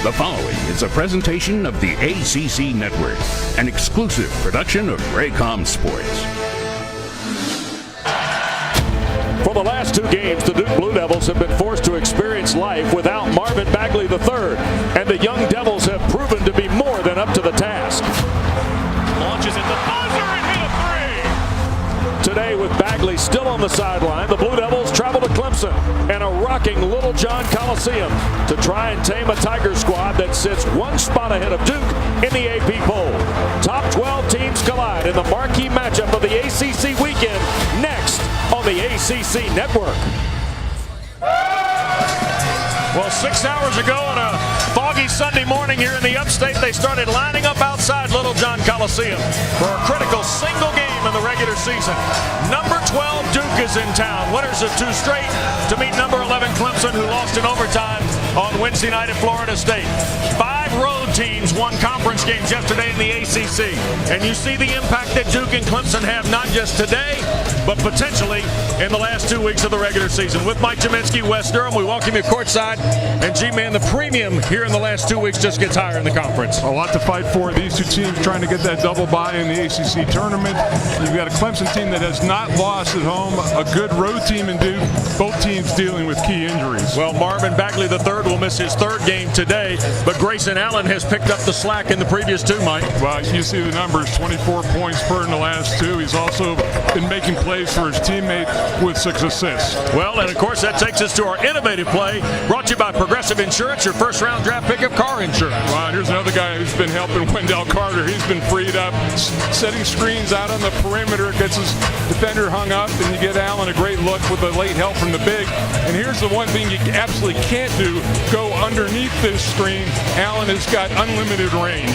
The following is a presentation of the ACC Network, an exclusive production of Raycom Sports. For the last two games, the Duke Blue Devils have been forced to experience life without Marvin Bagley III, and the young Devils have proven to be more than up to the task. Launches at the buzzer and hit a three. Today, with Bagley still on the sideline, the Blue Devils travel to Clemson and a rocking Little John Coliseum to try and tame a Tiger squad that sits one spot ahead of Duke in the AP poll. Top 12 teams collide in the marquee matchup of the ACC weekend next on the ACC Network. Well, 6 hours ago on a foggy Sunday morning here in the upstate, they started lining up outside Little John Coliseum for a critical single game in the regular season. Number 12 Duke is in town, winners of two straight, to meet number 11 Clemson, who lost in overtime on Wednesday night at Florida State. 5 road teams won conference games yesterday in the ACC, and you see the impact that Duke and Clemson have not just today, but potentially in the last 2 weeks of the regular season. With Mike Jaminski, Wes Durham, we welcome you courtside. And G-Man, the premium here in the last 2 weeks just gets higher in the conference. A lot to fight for. These two teams trying to get that double bye in the ACC tournament. You've got a Clemson team that has not lost at home, a good road team in Duke, both teams dealing with key injuries. Well, Marvin Bagley III will miss his third game today, but Grayson Allen has picked up the slack in the previous two, Mike. Well, you see the numbers, 24 points per in the last two. He's also been making plays for his teammate with 6 assists. Well, and of course that takes us to our innovative play, brought to you by Progressive Insurance, your first round draft pick of car insurance. Well, here's another guy who's been helping Wendell Carter. He's been freed up, setting screens out on the perimeter, gets his defender hung up, and you get Allen a great look with the late help from the big. And here's the one thing you absolutely can't do, go underneath this screen. Allen has got unlimited range.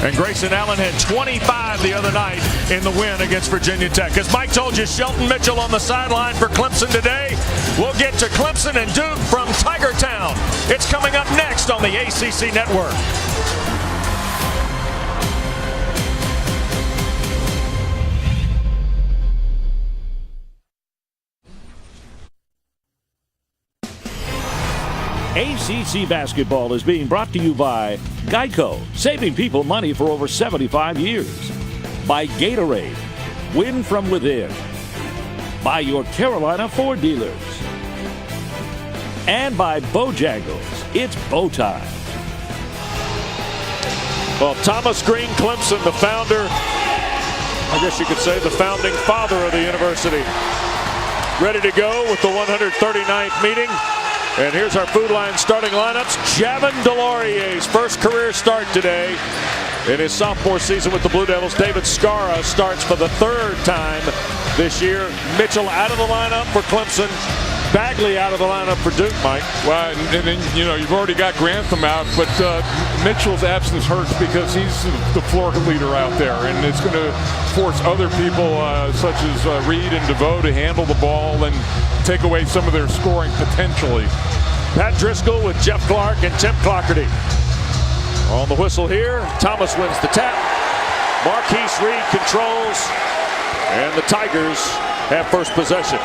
And Grayson Allen had 25 the other night in the win against Virginia Tech. As Mike told you, Shelton Mitchell on the sideline for Clemson today. We'll get to Clemson and Duke from Tiger Town. It's coming up next on the ACC Network. ACC basketball is being brought to you by Geico, saving people money for over 75 years. By Gatorade, win from within. By your Carolina Ford dealers. And by Bojangles, it's bow time. Well, Thomas Green Clemson, the founder, I guess you could say the founding father of the university, ready to go with the 139th meeting. And here's our Food Line starting lineups. Javon DeLaurier's first career start today in his sophomore season with the Blue Devils. David Skara starts for the third time this year. Mitchell out of the lineup for Clemson. Bagley out of the lineup for Duke, Mike. Well, and then, you know, you've already got Grantham out, but Mitchell's absence hurts because he's the floor leader out there, and it's going to force other people such as Reed and DeVoe to handle the ball and take away some of their scoring potentially. Pat Driscoll with Jeff Clark and Tim Clockerty. On the whistle here, Thomas wins the tap. Marquise Reed controls, and the Tigers have first possession.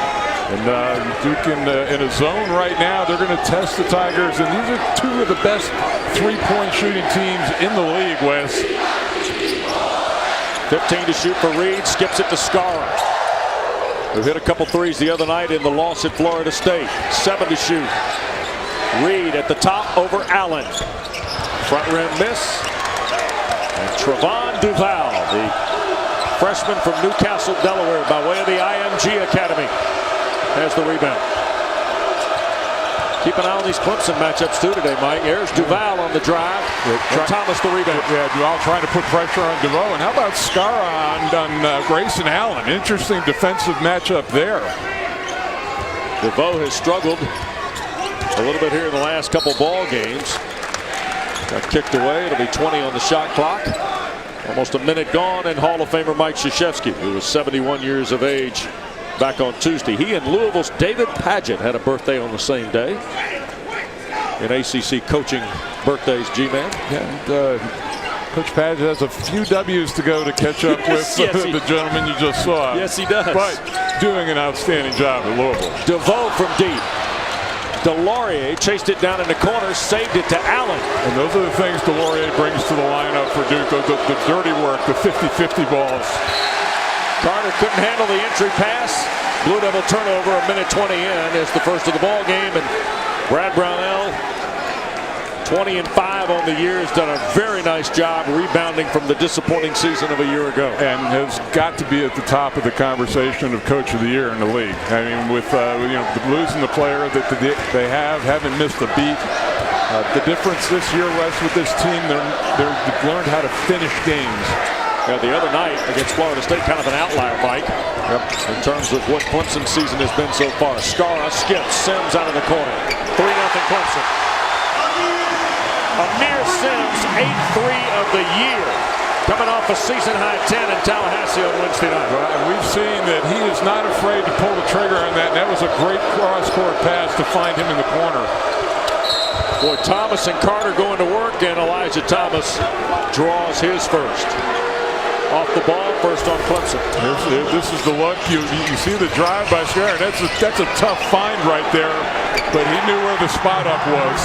And Duke in a zone right now. They're going to test the Tigers, and these are two of the best three-point shooting teams in the league, Wes. 15 to shoot for Reed, skips it to Skara, who hit a couple threes the other night in the loss at Florida State. 7 to shoot. Reed at the top over Allen. Front rim miss. And Trevon Duval, the freshman from Newcastle, Delaware, by way of the IMG Academy, has the rebound. Keep an eye on these Clemson matchups too today, Mike. Here's Duval on the drive, and Thomas the rebound. Yeah, Duval trying to put pressure on DeVoe. And how about Skara on Grayson Allen? Interesting defensive matchup there. DeVoe has struggled a little bit here in the last couple ball games. Got kicked away. It'll be 20 on the shot clock. Almost a minute gone, and Hall of Famer Mike Krzyzewski, who was 71 years of age back on Tuesday. He and Louisville's David Padgett had a birthday on the same day. In ACC coaching birthdays, G-Man. Yeah, and, Coach Padgett has a few W's to go to catch up with the gentleman you just saw. Yes, he does. But doing an outstanding job at Louisville. DeVoe from deep. Delorier chased it down in the corner, saved it to Allen. And those are the things Delorier brings to the lineup for Duke, the dirty work, the 50-50 balls. Carter couldn't handle the entry pass. Blue Devil turnover, a minute 20 in is the first of the ball game, and Brad Brownell, 20-5 on the year, has done a very nice job rebounding from the disappointing season of a year ago. And has got to be at the top of the conversation of Coach of the Year in the league. I mean, with losing the player that they haven't missed a beat. The difference this year, Wes, with this team, they've learned how to finish games. Yeah, the other night against Florida State, kind of an outlier, Mike, in terms of what Clemson's season has been so far. Skara skips, Sims out of the corner. 3-0 Clemson. Amir Sims, 8-3 of the year, coming off a season-high 10 in Tallahassee on Wednesday night. Well, and we've seen that he is not afraid to pull the trigger on that, and that was a great cross-court pass to find him in the corner. Boy, Thomas and Carter going to work, and Elijah Thomas draws his first. Off the ball, first on Clemson. This is the look. You see the drive by Skara. That's a tough find right there, but he knew where the spot up was.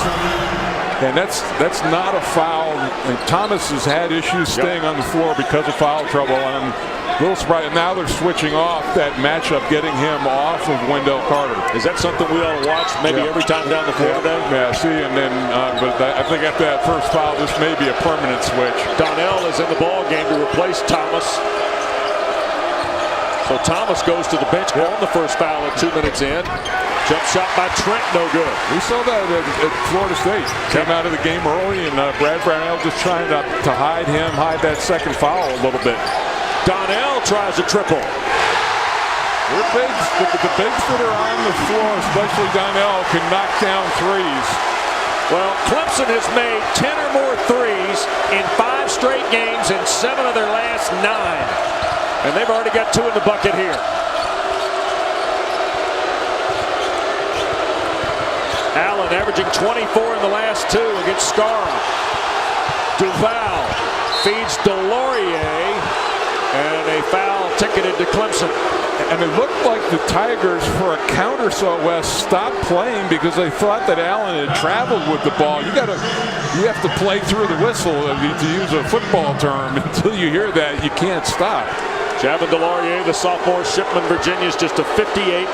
And that's not a foul. And Thomas has had issues staying on the floor because of foul trouble. And I'm a little surprised. Now they're switching off that matchup, getting him off of Wendell Carter. Is that something we ought to watch maybe every time down the floor today? Yeah, see, and then, but I think after that first foul, this may be a permanent switch. Donnell is in the ball game to replace Thomas. So Thomas goes to the bench on the first foul at 2 minutes in. Jump shot by Trent, no good. We saw that at Florida State. Came out of the game early, and Brad Brownell just trying to hide that second foul a little bit. Donnell tries a triple. The bigs that are on the floor, especially Donnell, can knock down threes. Well, Clemson has made 10 or more threes in 5 straight games and 7 of their last 9. And they've already got 2 in the bucket here. Allen averaging 24 in the last 2 against Skara. Duval feeds Delorier, and a foul ticketed to Clemson. And it looked like the Tigers, for a counter saw West, stopped playing because they thought that Allen had traveled with the ball. You have to play through the whistle, to use a football term. Until you hear that, you can't stop. Javin Delorier, the sophomore, Shipman, Virginia's just a 58%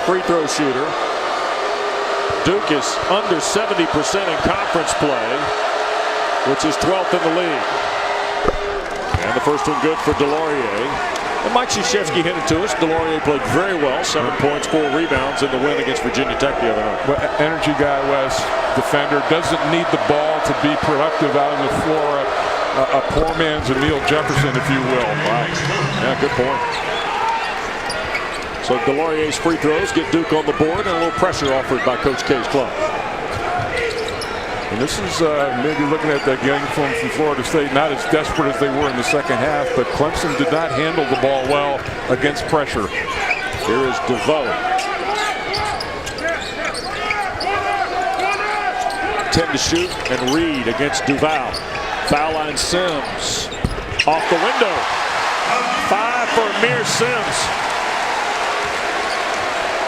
free throw shooter. Duke is under 70% in conference play, which is 12th in the league. And the first one good for Delorier. And Mike Krzyzewski hit it to us. Delorier played very well, 7 points, 4 rebounds in the win against Virginia Tech the other night. Well, energy guy, Wes, defender, doesn't need the ball to be productive out on the floor. A poor man's Emil Jefferson, if you will. Right. Yeah, good point. So Delorier's free throws get Duke on the board, and a little pressure offered by Coach K's club. And this is maybe looking at that game from Florida State, not as desperate as they were in the second half, but Clemson did not handle the ball well against pressure. Here is DeVoe. 10 to shoot, and Reed against Duval. Foul line Sims. Off the window. 5 for Amir Sims.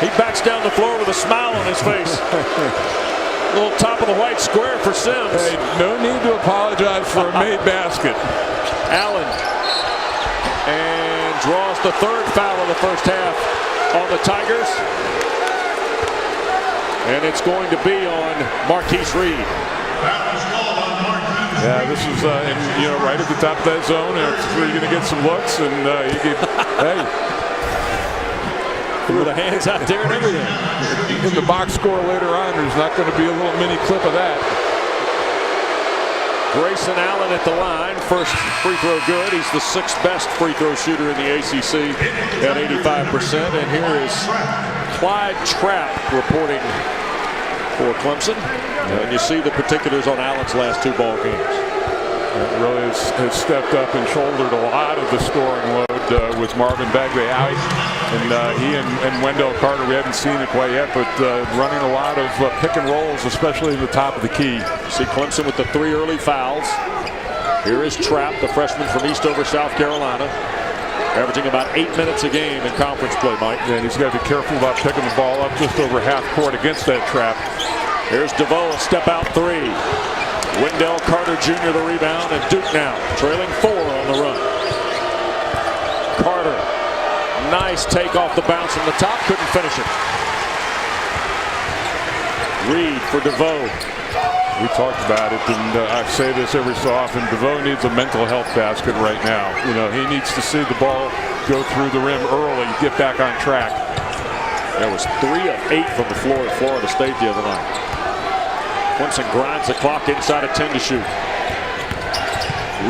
He backs down the floor with a smile on his face. Little top of the white square for Sims. Hey, no need to apologize for a made basket. Allen. And draws the 3rd foul of the first half on the Tigers. And it's going to be on Marquise Reed. Yeah, this is right at the top of that zone. You're going to get some looks, and hey. Threw the hands out there and everything. In the box score later on, there's not going to be a little mini clip of that. Grayson Allen at the line. First free throw good. He's the 6th best free throw shooter in the ACC at 85%. And here is Clyde Trapp reporting for Clemson. And you see the particulars on Allen's last 2 ball games. It really has stepped up and shouldered a lot of the scoring load with Marvin Bagley out. And he and Wendell Carter, we haven't seen it quite yet, but running a lot of pick and rolls, especially in the top of the key. You see Clemson with the 3 early fouls. Here is Trapp, the freshman from Eastover, South Carolina, averaging about 8 minutes a game in conference play, Mike. And he's got to be careful about picking the ball up just over half court against that Trapp. Here's DeVoe, a step out three. Wendell Carter Jr. the rebound, and Duke now trailing 4 on the run. Carter, nice take off the bounce from the top, couldn't finish it. Reed for DeVoe. We talked about it, and I say this every so often. DeVoe needs a mental health basket right now. You know, he needs to see the ball go through the rim early, get back on track. That was 3 of 8 from the floor at Florida State the other night. Clemson grinds the clock inside of 10 to shoot.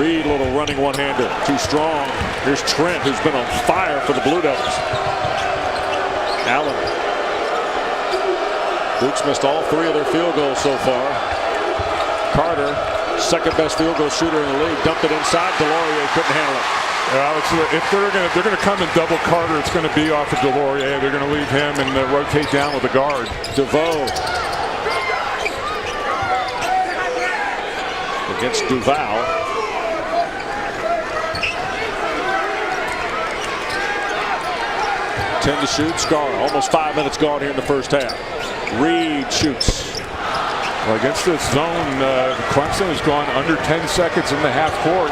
Reed, little running one-hander, too strong. Here's Trent, who's been on fire for the Blue Devils. Allen. Duke's missed all 3 of their field goals so far. Carter, second best field goal shooter in the league, dumped it inside. Delorier couldn't handle it. If they're going to come and double Carter, it's going to be off of Delorier. They're going to leave him and rotate down with the guard. DeVoe against Duval. To shoot. Scar, almost 5 minutes gone here in the first half. Reed shoots. Well, against this zone, Clemson has gone under 10 seconds in the half court.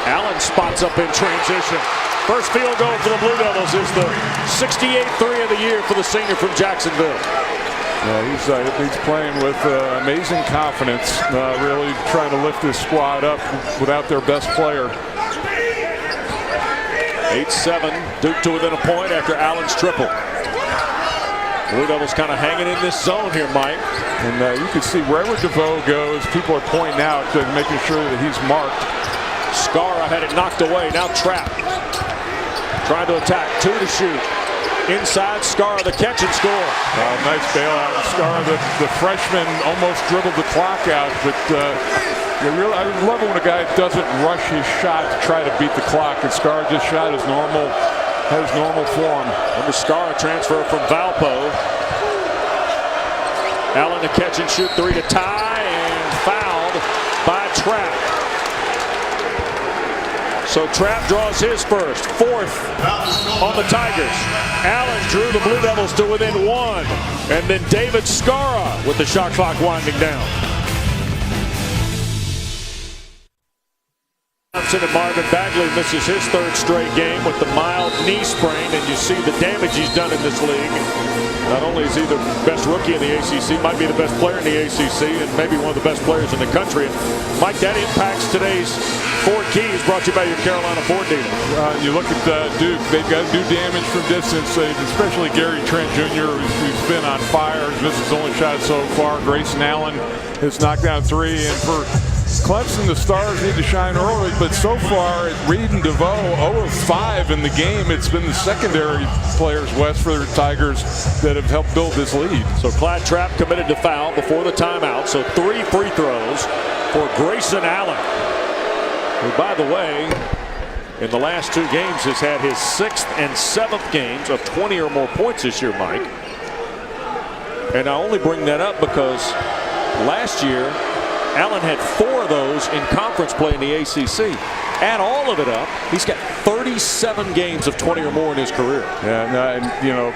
Allen spots up in transition. First field goal for the Blue Devils is the 68th three of the year for the senior from Jacksonville. Yeah, he's playing with amazing confidence, really trying to lift his squad up without their best player. 8-7, Duke to within a point after Allen's triple. Blue Devils kind of hanging in this zone here, Mike. And you can see wherever DeVoe goes, people are pointing out and making sure that he's marked. Skara had it knocked away, now trapped. Trying to attack, 2 to shoot. Inside, Skara the catch and score. Nice bailout. Skara, the freshman, almost dribbled the clock out, but I love it when a guy doesn't rush his shot to try to beat the clock, and Skara just shot his normal form. Under Skara transfer from Valpo. Allen to catch and shoot 3 to tie, and fouled by Trapp. So Trapp draws his first, 4th on the Tigers. Allen drew the Blue Devils to within 1, and then David Skara with the shot clock winding down. And Marvin Bagley misses his 3rd straight game with the mild knee sprain, and you see the damage he's done in this league. Not only is he the best rookie in the ACC, might be the best player in the ACC, and maybe one of the best players in the country. And Mike, that impacts today's Ford Keys, brought to you by your Carolina Ford dealer. You look at Duke; they've got to do damage from distance, especially Gary Trent Jr., who's been on fire. This is his only shot so far. Grayson Allen has knocked down 3, and for Clemson, the stars need to shine early, but so far, Reed and DeVoe 0 of 5 in the game. It's been the secondary players west for the Tigers that have helped build this lead. So Clyde Trapp committed to foul before the timeout, so 3 free throws for Grayson Allen, who, by the way, in the last 2 games has had his 6th and 7th games of 20 or more points this year, Mike. And I only bring that up because last year, Allen had 4 of those in conference play in the ACC. Add all of it up, he's got 37 games of 20 or more in his career. Yeah, and,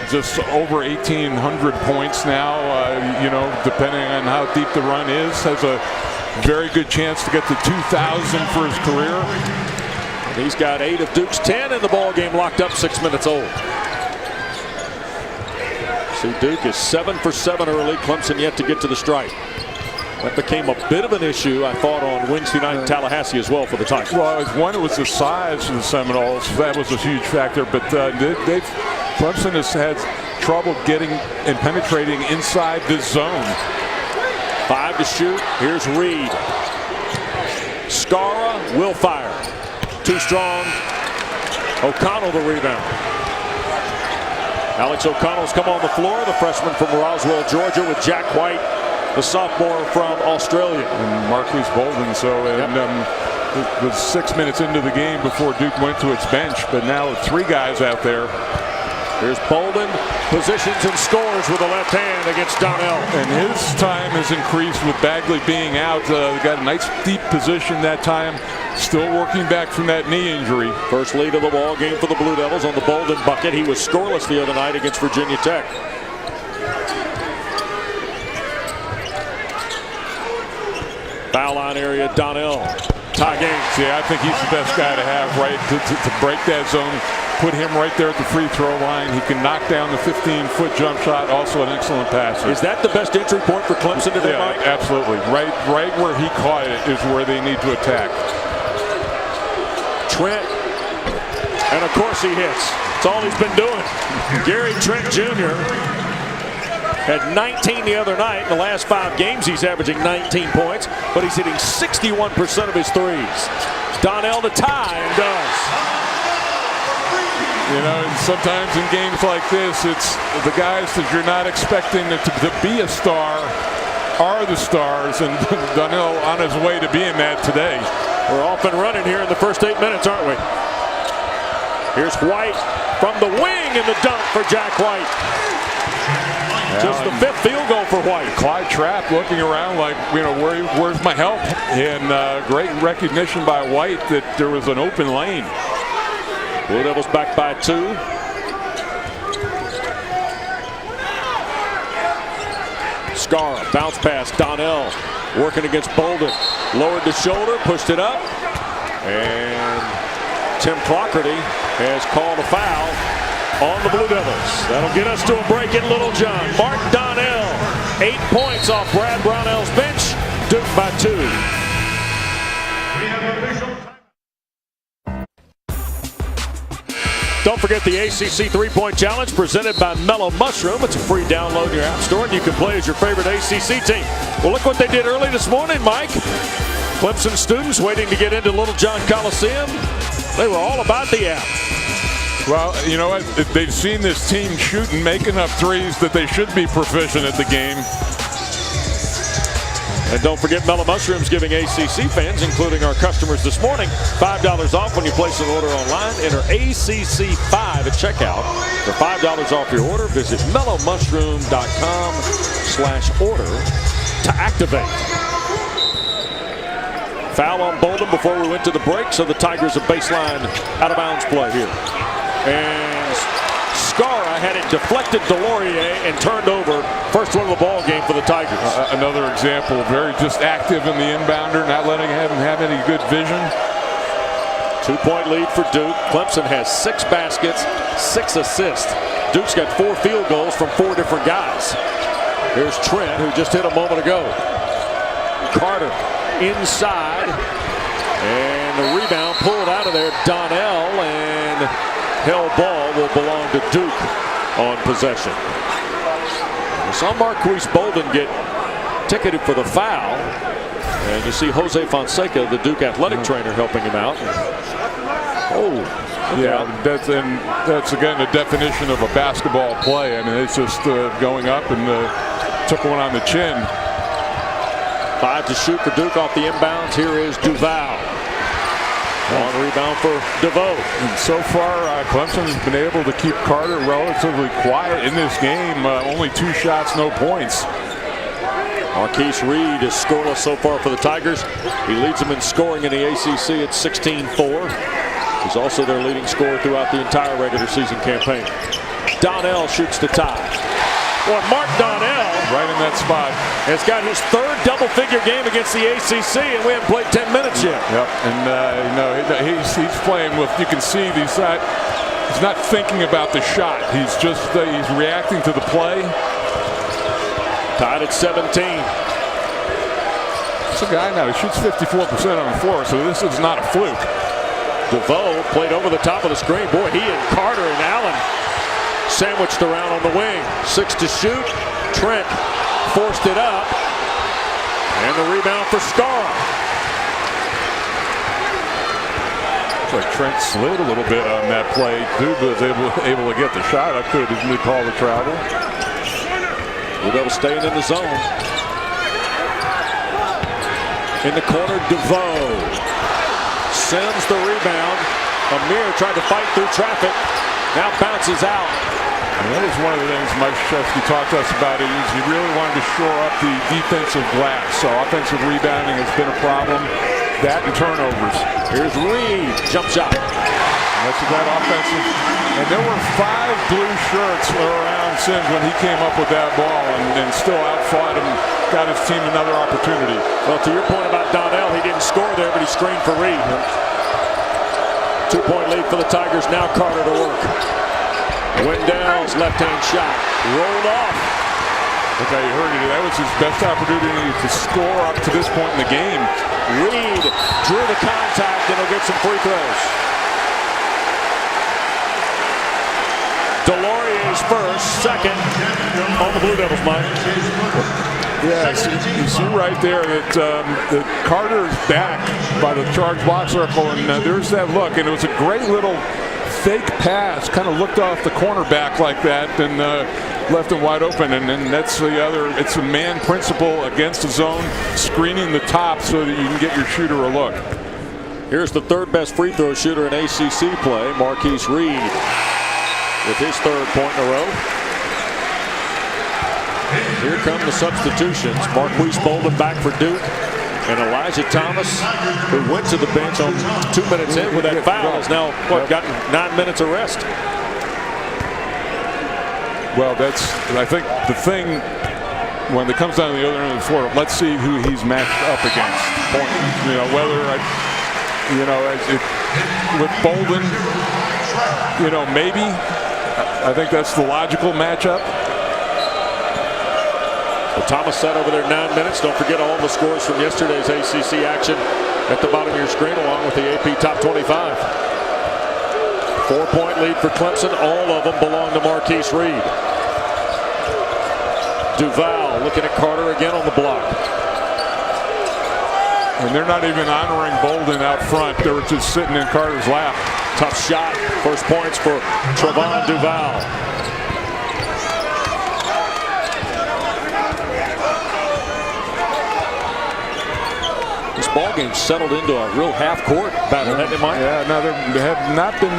just over 1,800 points now, depending on how deep the run is, has a very good chance to get to 2,000 for his career. And he's got 8 of Duke's 10 in the ball game locked up, 6 minutes old. See, Duke is 7 for 7 early. Clemson yet to get to the stripe. That became a bit of an issue, I thought, on Wednesday night in Tallahassee as well for the Tigers. Well, it was the size of the Seminoles. That was a huge factor. But Clemson has had trouble getting and penetrating inside this zone. 5 to shoot. Here's Reed. Skara will fire. Too strong. O'Connell the rebound. Alex O'Connell's come on the floor, the freshman from Roswell, Georgia, with Jack White, the sophomore from Australia. And Marquise Bolden. It was 6 minutes into the game before Duke went to its bench, but now with 3 guys out there. Here's Bolden, positions and scores with the left hand against Donnell. And his time has increased with Bagley being out. Got a nice deep position that time. Still working back from that knee injury. First lead of the ball game for the Blue Devils on the Bolden bucket. He was scoreless the other night against Virginia Tech. Foul line area, Donnell. Tie game. Yeah, I think he's the best guy to have, right, to break that zone. Put him right there at the free throw line. He can knock down the 15-foot jump shot. Also an excellent passer. Is that the best entry point for Clemson today, Mike? Absolutely. Right where he caught it is where they need to attack. Trent, and of course he hits. That's all he's been doing. Gary Trent Jr. had 19 the other night. In the last 5 games, he's averaging 19 points, but he's hitting 61% of his threes. Donnell to tie, and does. You know, and sometimes in games like this, it's the guys that you're not expecting to be a star are the stars, and Donnell on his way to being that today. We're off and running here in the first 8 minutes, aren't we? Here's White from the wing, and the dunk for Jack White. Just the 5th field goal for White. Clyde Trapp looking around like, you know, where's my help? And great recognition by White that there was an open lane. Blue Devils back by 2. Scarra, bounce pass, Donnell working against Bolden. Lowered the shoulder, pushed it up. And Tim Clougherty has called a foul on the Blue Devils. That'll get us to a break in Little John. Mark Donnell, 8 points off Brad Brownell's bench. Duke by 2. Don't forget the ACC 3-point challenge presented by Mellow Mushroom. It's a free download in your app store, and you can play as your favorite ACC team. Well, look what they did early this morning, Mike. Clemson students waiting to get into Little John Coliseum. They were all about the app. Well, you know what? They've seen this team shoot and make enough threes that they should be proficient at the game. And don't forget, Mellow Mushroom's giving ACC fans, including our customers this morning, $5 off when you place an order online. Enter ACC5 at checkout for $5 off your order. Visit mellowmushroom.com/order to activate. Foul on Bolden before we went to the break, so the Tigers a baseline out-of-bounds play here. And Scarra had it deflected to Laurier and turned over. First one of the ball game for the Tigers. Another example, very just active in the inbounder, not letting him have any good vision. 2-point lead for Duke. Clemson has 6 baskets, 6 assists. Duke's got 4 field goals from 4 different guys. Here's Trent, who just hit a moment ago. Carter inside, and the rebound pulled out of there. Donnell, and held ball will belong to Duke on possession. We saw Marquise Bolden get ticketed for the foul, and you see Jose Fonseca, the Duke athletic trainer, helping him out. Oh, yeah, that's again the definition of a basketball play. I mean, it's just going up and took one on the chin. 5 to shoot for Duke off the inbounds. Here is Duval. On rebound for DeVoe. And so far, Clemson's been able to keep Carter relatively quiet in this game. Only 2 shots, no points. Marquise Reed is scoreless so far for the Tigers. He leads them in scoring in the ACC at 16-4. He's also their leading scorer throughout the entire regular season campaign. Donnell shoots the tie. Well, Mark Donnell, right in that spot, has got his 3rd double-figure game against the ACC, and we haven't played 10 minutes yet. Yep, and you know, he's playing with. You can see he's not thinking about the shot. He's just he's reacting to the play. Tied at 17. It's a guy now. He shoots 54% on the floor, so this is not a fluke. DeVoe played over the top of the screen. Boy, he and Carter and Allen sandwiched around on the wing. 6 to shoot. Trent forced it up. And the rebound for Scarra. Looks like Trent slid a little bit on that play. Dude was able to get the shot. I could have easily called the travel. Blue Devils staying in the zone. In the corner, DeVoe sends the rebound. Amir tried to fight through traffic. Now bounces out. And that was one of the things Mike Krzyzewski talked to us about. Is he really wanted to shore up the defensive glass. So offensive rebounding has been a problem. That and turnovers. Here's Reed, jump shot. That's that offensive. And there were 5 blue shirts around Sims when he came up with that ball and still outfought him, got his team another opportunity. Well, to your point about Donnell, he didn't score there, but he screened for Reed. 2-point lead for the Tigers. Now Carter to work. Wendell's left-hand shot rolled off. Okay, you heard it. That was his best opportunity to score up to this point in the game. Reed drew the contact, and he'll get some free throws. Delorier's first, second on the Blue Devils, Mike. Yeah, you see right there that Carter's back by the charge block circle, and there's that look, and it was a great little fake pass, kind of looked off the cornerback like that, and left him wide open. And then that's the other. It's a man principle against the zone, screening the top so that you can get your shooter a look. Here's the third best free throw shooter in ACC play, Marquise Reed, with his third point in a row. Here come the substitutions. Marquise Bolden back for Duke, and Elijah Thomas, who went to the bench on 2 minutes in with that foul, has now gotten 9 minutes of rest. Well, that's, I think, the thing when it comes down to the other end of the floor. Let's see who he's matched up against. Point. You know, whether with Bolden, maybe. I think that's the logical matchup. Well, Thomas sat over there 9 minutes. Don't forget all the scores from yesterday's ACC action at the bottom of your screen, along with the AP Top 25. 4-point lead for Clemson. All of them belong to Marquise Reed. Duval looking at Carter again on the block. And they're not even honoring Bolden out front. They were just sitting in Carter's lap. Tough shot. First points for Trevon Duval. This ball game settled into a real half-court battle, hasn't it, Mike? Yeah, no, there have not been,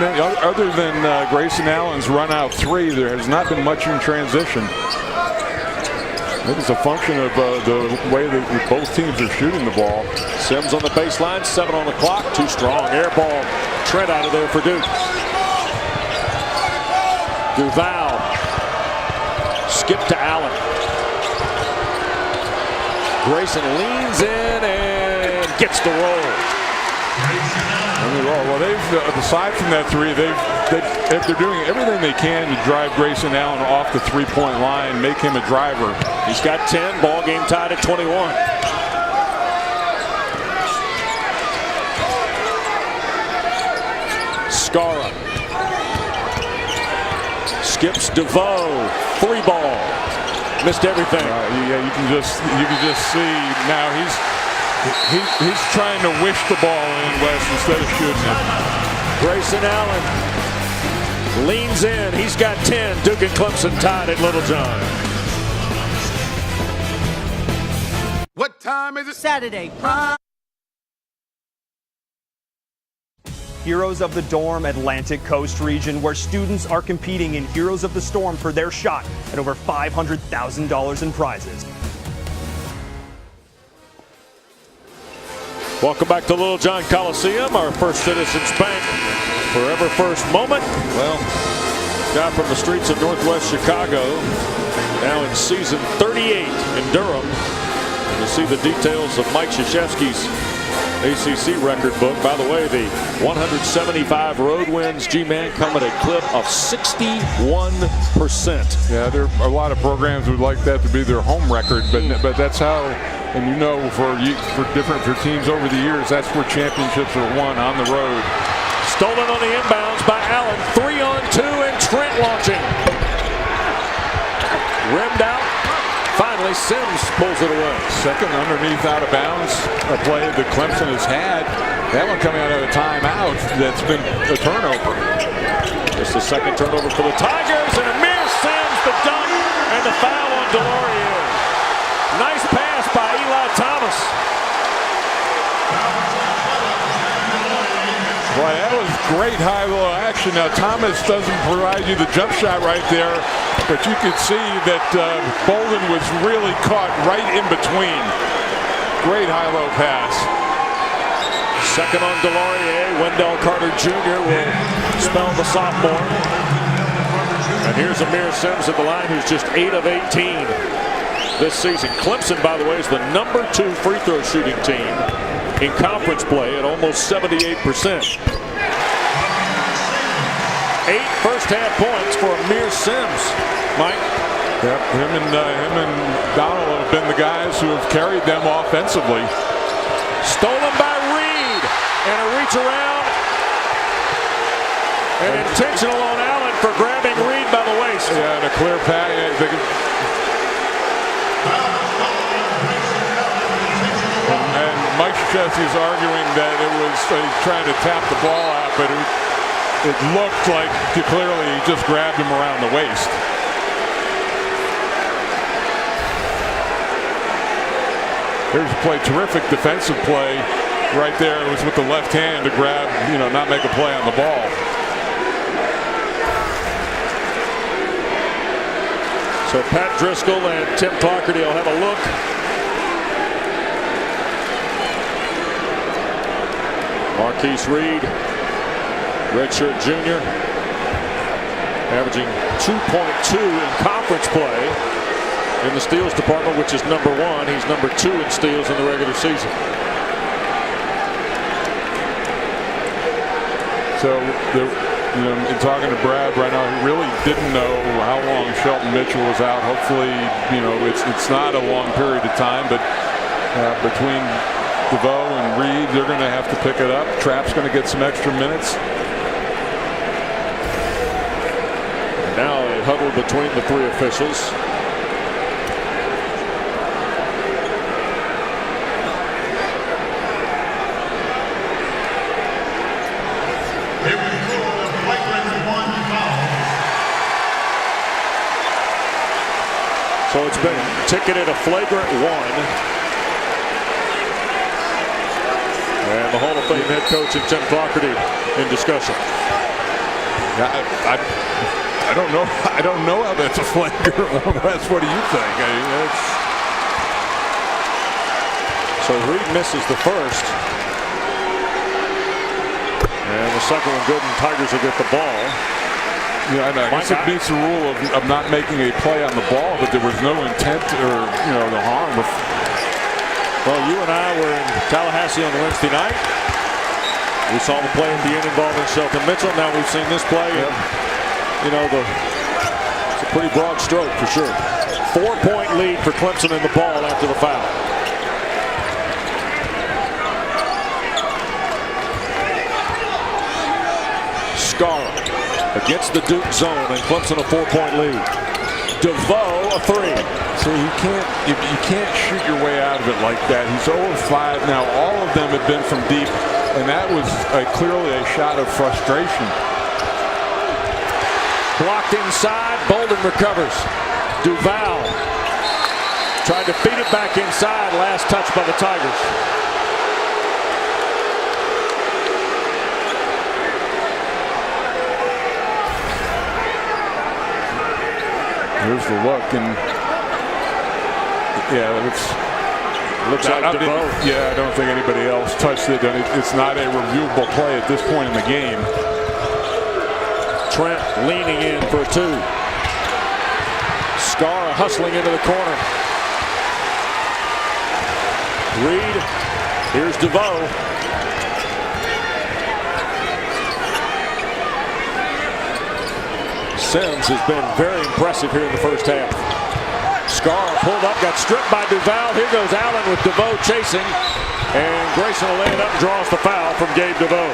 other than Grayson Allen's run out three, there has not been much in transition. I think it's a function of the way that both teams are shooting the ball. Sims on the baseline, 7 on the clock. Too strong. Air ball. Trent out of there for Duke. Duval. Skip to Allen. Grayson leans in and gets the roll. Well, they've aside from that three, they're doing everything they can to drive Grayson Allen off the three-point line, make him a driver. He's got 10. Ball game tied at 21. Scara skips DeVoe. 3 ball. Missed everything. Yeah, you can just see now he's trying to wish the ball in, Wes, instead of shooting it. Grayson Allen leans in. He's got 10. Duke and Clemson tied at Littlejohn. What time is it? Saturday. Heroes of the Dorm Atlantic Coast region, where students are competing in Heroes of the Storm for their shot at over $500,000 in prizes. Welcome back to Littlejohn Coliseum, our First Citizens Bank Forever First moment. Well, guy from the streets of Northwest Chicago, now in season 38 in Durham. You'll see the details of Mike Krzyzewski's ACC record book. By the way, the 175 road wins, G-Man, come at a clip of 61%. Yeah, there are a lot of programs who would like that to be their home record, but that's how. And for teams over the years, that's where championships are won, on the road. Stolen on the inbounds by Allen. 3-on-2 and Trent launching. Rimmed out. Finally, Sims pulls it away. Second underneath out of bounds, a play that Clemson has had. That one coming out of a timeout that's been a turnover. Just the second turnover for the Tigers, and Amir Sims the dunk and the foul on Delorier. Nice pass by Eli Thomas. Boy, that was great high-low action. Now, Thomas doesn't provide you the jump shot right there, but you could see that Bolden was really caught right in between. Great high-low pass. Second on Delorier. Wendell Carter Jr. will spell the sophomore. And here's Amir Sims at the line, who's just 8 of 18 this season. Clemson, by the way, is the #2 free throw shooting team in conference play at almost 78%. 8 first-half points for Amir Sims. Mike? Yep, him and Donald have been the guys who have carried them offensively. Stolen by Reed, and a reach around, and intentional on Allen for grabbing Reed by the waist. Yeah, and a clear pass. And Mike Krzyzewski's arguing that it was trying to tap the ball out, but it looked like clearly he just grabbed him around the waist. Here's a play, terrific defensive play right there. It was with the left hand to grab, not make a play on the ball. So Pat Driscoll and Tim Clarkerty will have a look. Marquise Reed, redshirt junior, averaging 2.2 in conference play in the steals department, which is #1. He's #2 in steals in the regular season. So, in talking to Brad right now, he really didn't know how long Shelton Mitchell was out. Hopefully, it's not a long period of time, but between DeVoe and Reed, they're going to have to pick it up. Trapp's going to get some extra minutes. Now a huddle between the 3 officials. So it's been ticketed a flagrant 1. And the Hall of Fame head coach and Tim Clarkerty in discussion. I don't know. I don't know how that's a flagrant 1. What do you think? So Reed misses the first. And the second one good, and Tigers will get the ball. I guess it meets the rule of not making a play on the ball, but there was no intent or, the harm. Well, you and I were in Tallahassee on Wednesday night. We saw the play at the end involving Shelton Mitchell. Now we've seen this play. Yep. It's a pretty broad stroke for sure. 4-point lead for Clemson in the ball after the foul. Scarra against the Duke zone, and Clemson a 4-point lead. DeVoe a 3. So you can't shoot your way out of it like that. He's 0-5 now. All of them have been from deep, and that was clearly a shot of frustration. Blocked inside. Bolden recovers. Duval tried to feed it back inside. Last touch by the Tigers. Here's the look, and looks like DeVoe. I don't think anybody else touched it, and it's not a reviewable play at this point in the game. Trent leaning in for a 2. Scarra hustling into the corner. Reed. Here's DeVoe. Sims has been very impressive here in the first half. Scarra pulled up, got stripped by Duval. Here goes Allen with DeVoe chasing. And Grayson will lay it up and draws the foul from Gabe DeVoe.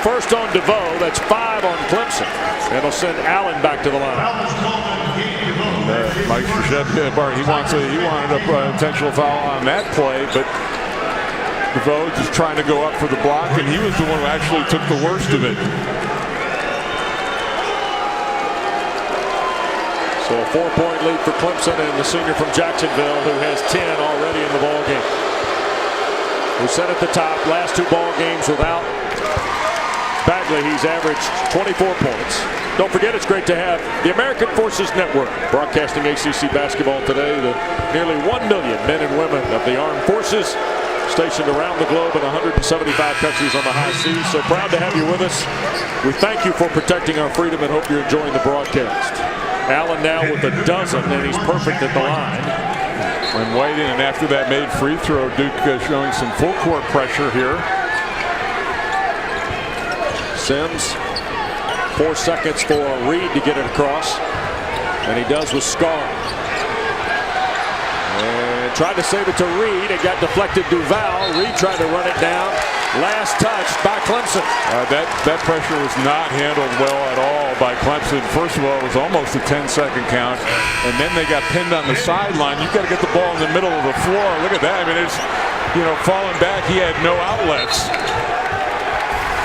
First on DeVoe, that's 5 on Clemson. And it'll send Allen back to the line. Mike Krzyzewski, he wanted a potential foul on that play, but DeVoe just trying to go up for the block, and he was the one who actually took the worst of it. So a 4-point lead for Clemson, and the senior from Jacksonville, who has 10 already in the ball game. We said at the top, last 2 ball games without Bagley, he's averaged 24 points. Don't forget, it's great to have the American Forces Network broadcasting ACC basketball today. The nearly 1 million men and women of the armed forces stationed around the globe in 175 countries on the high seas. So proud to have you with us. We thank you for protecting our freedom and hope you're enjoying the broadcast. Allen now with a dozen, and he's perfect at the line. And waiting, and after that made free throw, Duke showing some full court pressure here. Sims, 4 seconds for Reed to get it across, and he does with Scar. And tried to save it to Reed. It got deflected. Duval. Reed tried to run it down. Last touch by Clemson. That pressure was not handled well at all by Clemson. First of all, it was almost a 10-second count, and then they got pinned on the sideline. You've got to get the ball in the middle of the floor. Look at that. I mean, it's, falling back. He had no outlets.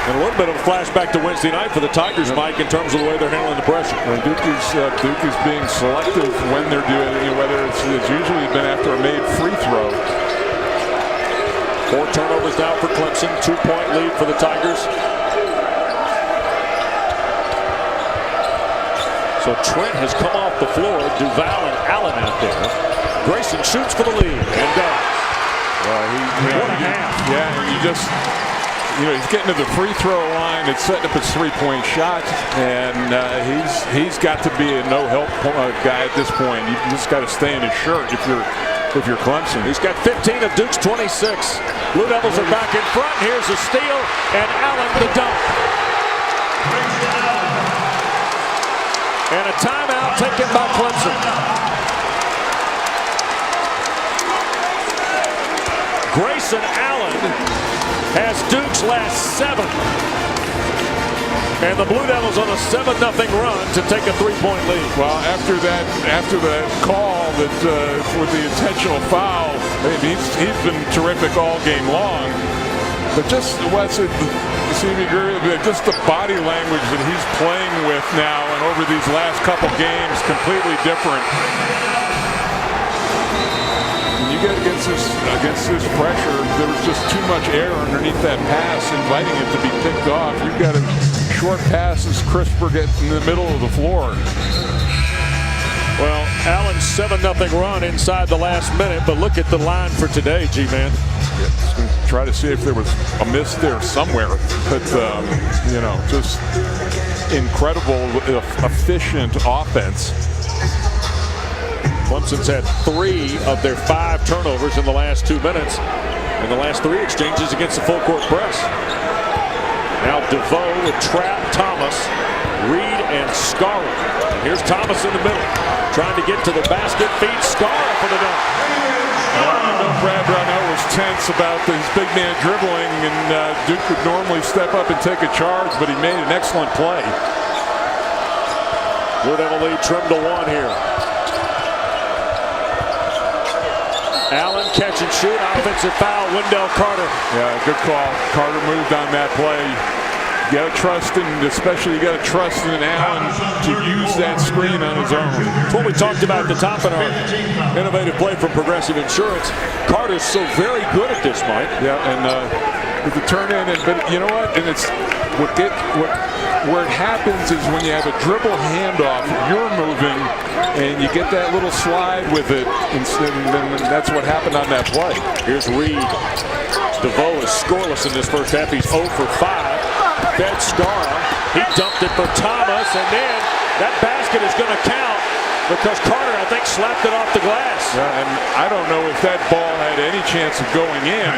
And a little bit of a flashback to Wednesday night for the Tigers, Mike, in terms of the way they're handling the pressure. And Duke is being selective when they're doing it, whether it's usually been after a made free throw. 4 turnovers now for Clemson. 2-point lead for the Tigers. So Trent has come off the floor. Duval and Allen out there. Grayson shoots for the lead and does. What a half. Yeah, you just... he's getting to the free throw line. It's setting up his 3-point shot, and he's got to be a no-help guy at this point. You just got to stay in his shirt if you're Clemson. He's got 15 of Duke's 26. Blue Devils are back in front. Here's a steal, and Allen the dunk. And a timeout taken by Clemson. Grayson Allen has Duke's last 7. And the Blue Devils on a 7-0 run to take a 3-point lead. Well, after that call that with the intentional foul, he's been terrific all game long. But just just the body language that he's playing with now and over these last couple games, completely different. You get against this pressure, there was just too much air underneath that pass, inviting it to be picked off. You've got a short passes, crisper, get in the middle of the floor. Well, Allen's 7-0 run inside the last minute, but look at the line for today, G-Man. Try to see if there was a miss there somewhere, but just incredible, efficient offense. Clemson's had 3 of their 5 turnovers in the last 2 minutes, and the last 3 exchanges against the full court press. Now DeVoe with Trapp, Thomas, Reed, and Scarra. And here's Thomas in the middle, trying to get to the basket, feeds Scarra for the dunk. Brad Brownell was tense about his big man dribbling, and Duke would normally step up and take a charge, but he made an excellent play. Blue Devil lead trimmed to 1 here. Allen catch and shoot, offensive foul, Wendell Carter. Yeah, good call. Carter moved on that play. You got to trust in, especially you got to trust in Allen to use that screen on his own. That's what we talked about at the top in our innovative play from Progressive Insurance. Carter's so very good at this, Mike. Yeah, and with the turn in, but you know what? And it's where it happens is when you have a dribble handoff, you're moving, and you get that little slide with it, and that's what happened on that play. Here's Reed. DeVoe is scoreless in this first half. He's 0 for 5. Fed Scarra. He dumped it for Thomas, and then that basket is going to count because Carter, I think, slapped it off the glass. Yeah, and I don't know if that ball had any chance of going in.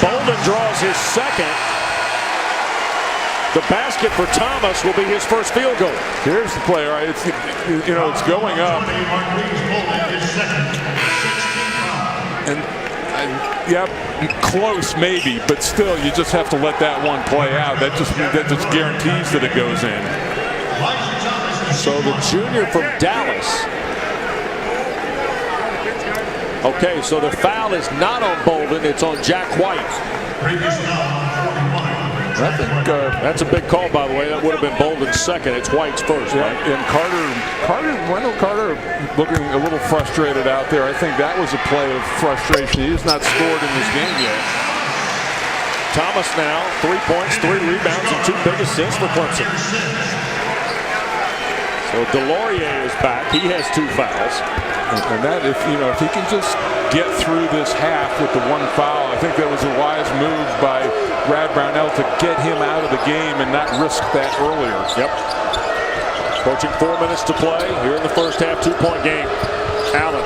Bolden draws his second. The basket for Thomas will be his first field goal. Here's the play, right? It's going up. And yep, close maybe, but still, you just have to let that one play out. That just guarantees that it goes in. So the junior from Dallas. Okay, so the foul is not on Bolden, it's on Jack White. I think that's a big call, by the way. That would have been Bolden's second. It's White's first, yeah, right? And Wendell Carter looking a little frustrated out there. I think that was a play of frustration. He has not scored in this game yet. Thomas now, 3 points, 3 rebounds, and 2 big assists for Clemson. So Delorier is back. He has 2 fouls. And that, if he can just get through this half with the one foul, I think that was a wise move by Brad Brownell to get him out of the game and not risk that earlier. Yep. Approaching 4 minutes to play here in the first half, 2-point game. Allen.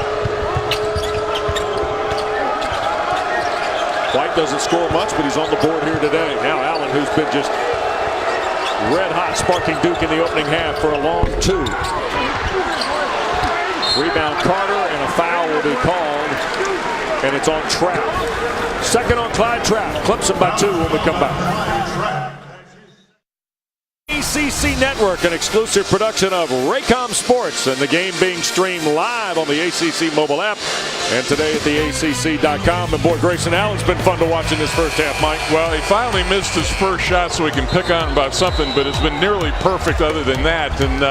White doesn't score much, but he's on the board here today. Now Allen, who's been just red hot, sparking Duke in the opening half for a long 2. Rebound Carter, and a foul will be called, and it's on Trapp. Second on Clyde Trapp. Clemson by 2 when we come back. ACC Network, an exclusive production of Raycom Sports, and the game being streamed live on the ACC mobile app and today at the ACC.com. And boy, Grayson Allen's been fun to watch in this first half, Mike. Well, he finally missed his first shot, so we can pick on him about something, but it's been nearly perfect other than that. And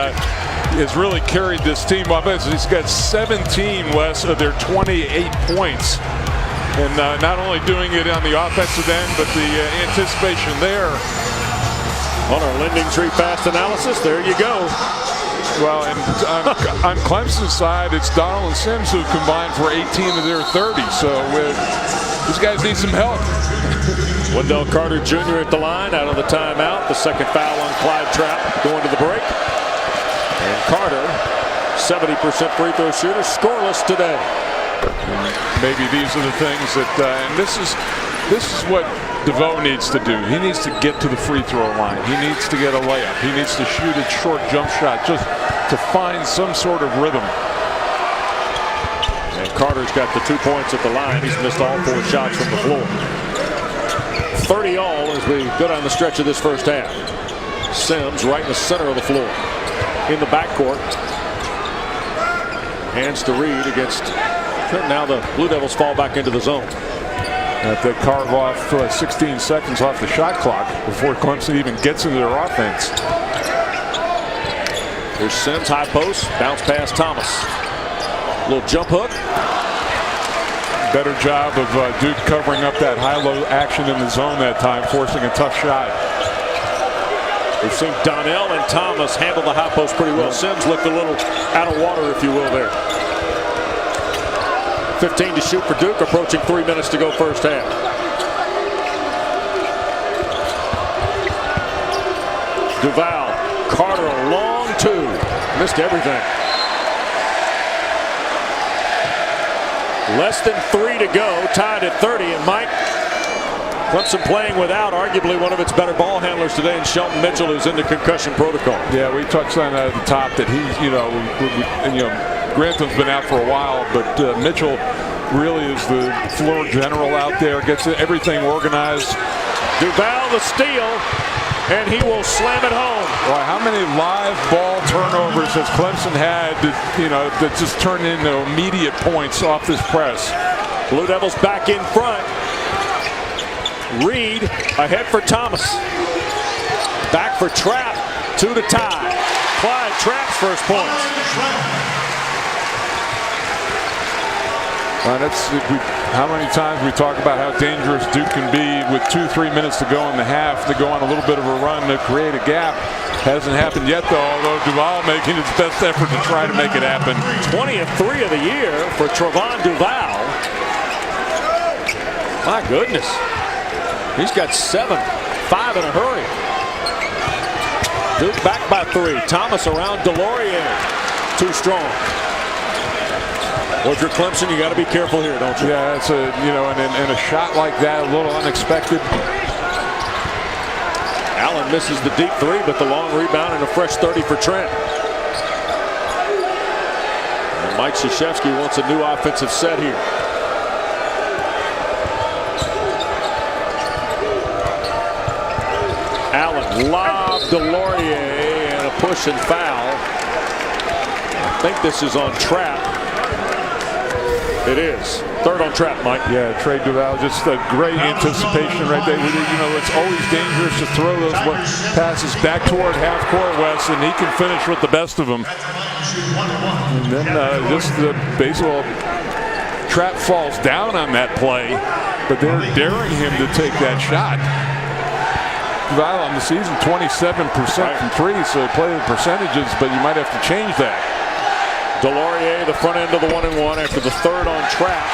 has really carried this team up. He's got 17 less of their 28 points. And not only doing it on the offensive end, but the anticipation there. On our lending tree fast analysis, there you go. Well, and on Clemson's side, it's Donald and Sims who combined for 18 of their 30. So these guys need some help. Wendell Carter Jr. at the line, out of the timeout. The second foul on Clyde Trapp going to the break. And Carter, 70% free throw shooter, scoreless today. Maybe these are the things that, and this is what DeVoe needs to do. He needs to get to the free throw line. He needs to get a layup. He needs to shoot a short jump shot just to find some sort of rhythm. And Carter's got the 2 points at the line. He's missed all 4 shots from the floor. 30 all as we go down the stretch of this first half. Sims right in the center of the floor. In the backcourt. Hands to Reed against. Now the Blue Devils fall back into the zone. If they carve off 16 seconds off the shot clock before Clemson even gets into their offense. Here's Sims, high post, bounce past Thomas. Little jump hook. Better job of Duke covering up that high-low action in the zone that time, forcing a tough shot. We've seen Donnell and Thomas handle the high post pretty well. Sims looked a little out of water, if you will, there. 15 to shoot for Duke, approaching 3 minutes to go first half. Duval, Carter, a long 2. Missed everything. Less than 3 to go, tied at 30, and Mike, Clemson playing without arguably one of its better ball handlers today, and Shelton Mitchell, who's in the concussion protocol. Yeah, we touched on that at the top that he's, Grantham's been out for a while, but Mitchell really is the floor general out there, gets everything organized. Duval the steal, and he will slam it home. Well, how many live ball turnovers has Clemson had that just turned into immediate points off this press? Blue Devils back in front. Reed ahead for Thomas. Back for Trapp, 2 to tie. Clyde Trapp's first points. How many times we talk about how dangerous Duke can be with 2-3 minutes to go in the half to go on a little bit of a run to create a gap. Hasn't happened yet, though, although Duval making its best effort to try to make it happen. 20 of 3 of the year for Trevon Duval. My goodness. He's got 7, 5 in a hurry. Duke back by 3. Thomas around Delorier. Too strong. Well, if you're Clemson, you got to be careful here, don't you? Yeah, it's and a shot like that, a little unexpected. Allen misses the deep 3, but the long rebound and a fresh 30 for Trent. And Mike Krzyzewski wants a new offensive set here. Allen lob Delorier and a push and foul. I think this is on Trapp. It is. Third on Trapp, Mike. Yeah, Trey Duval, just a great anticipation right there. It's always dangerous to throw those passes back toward half court, West, and he can finish with the best of them. And then just the baseball, Trapp falls down on that play, but they're daring him to take that shot. Duval on the season, 27% from 3, so play the percentages, but you might have to change that. Delorier, the front end of the 1-and-1 after the third on track.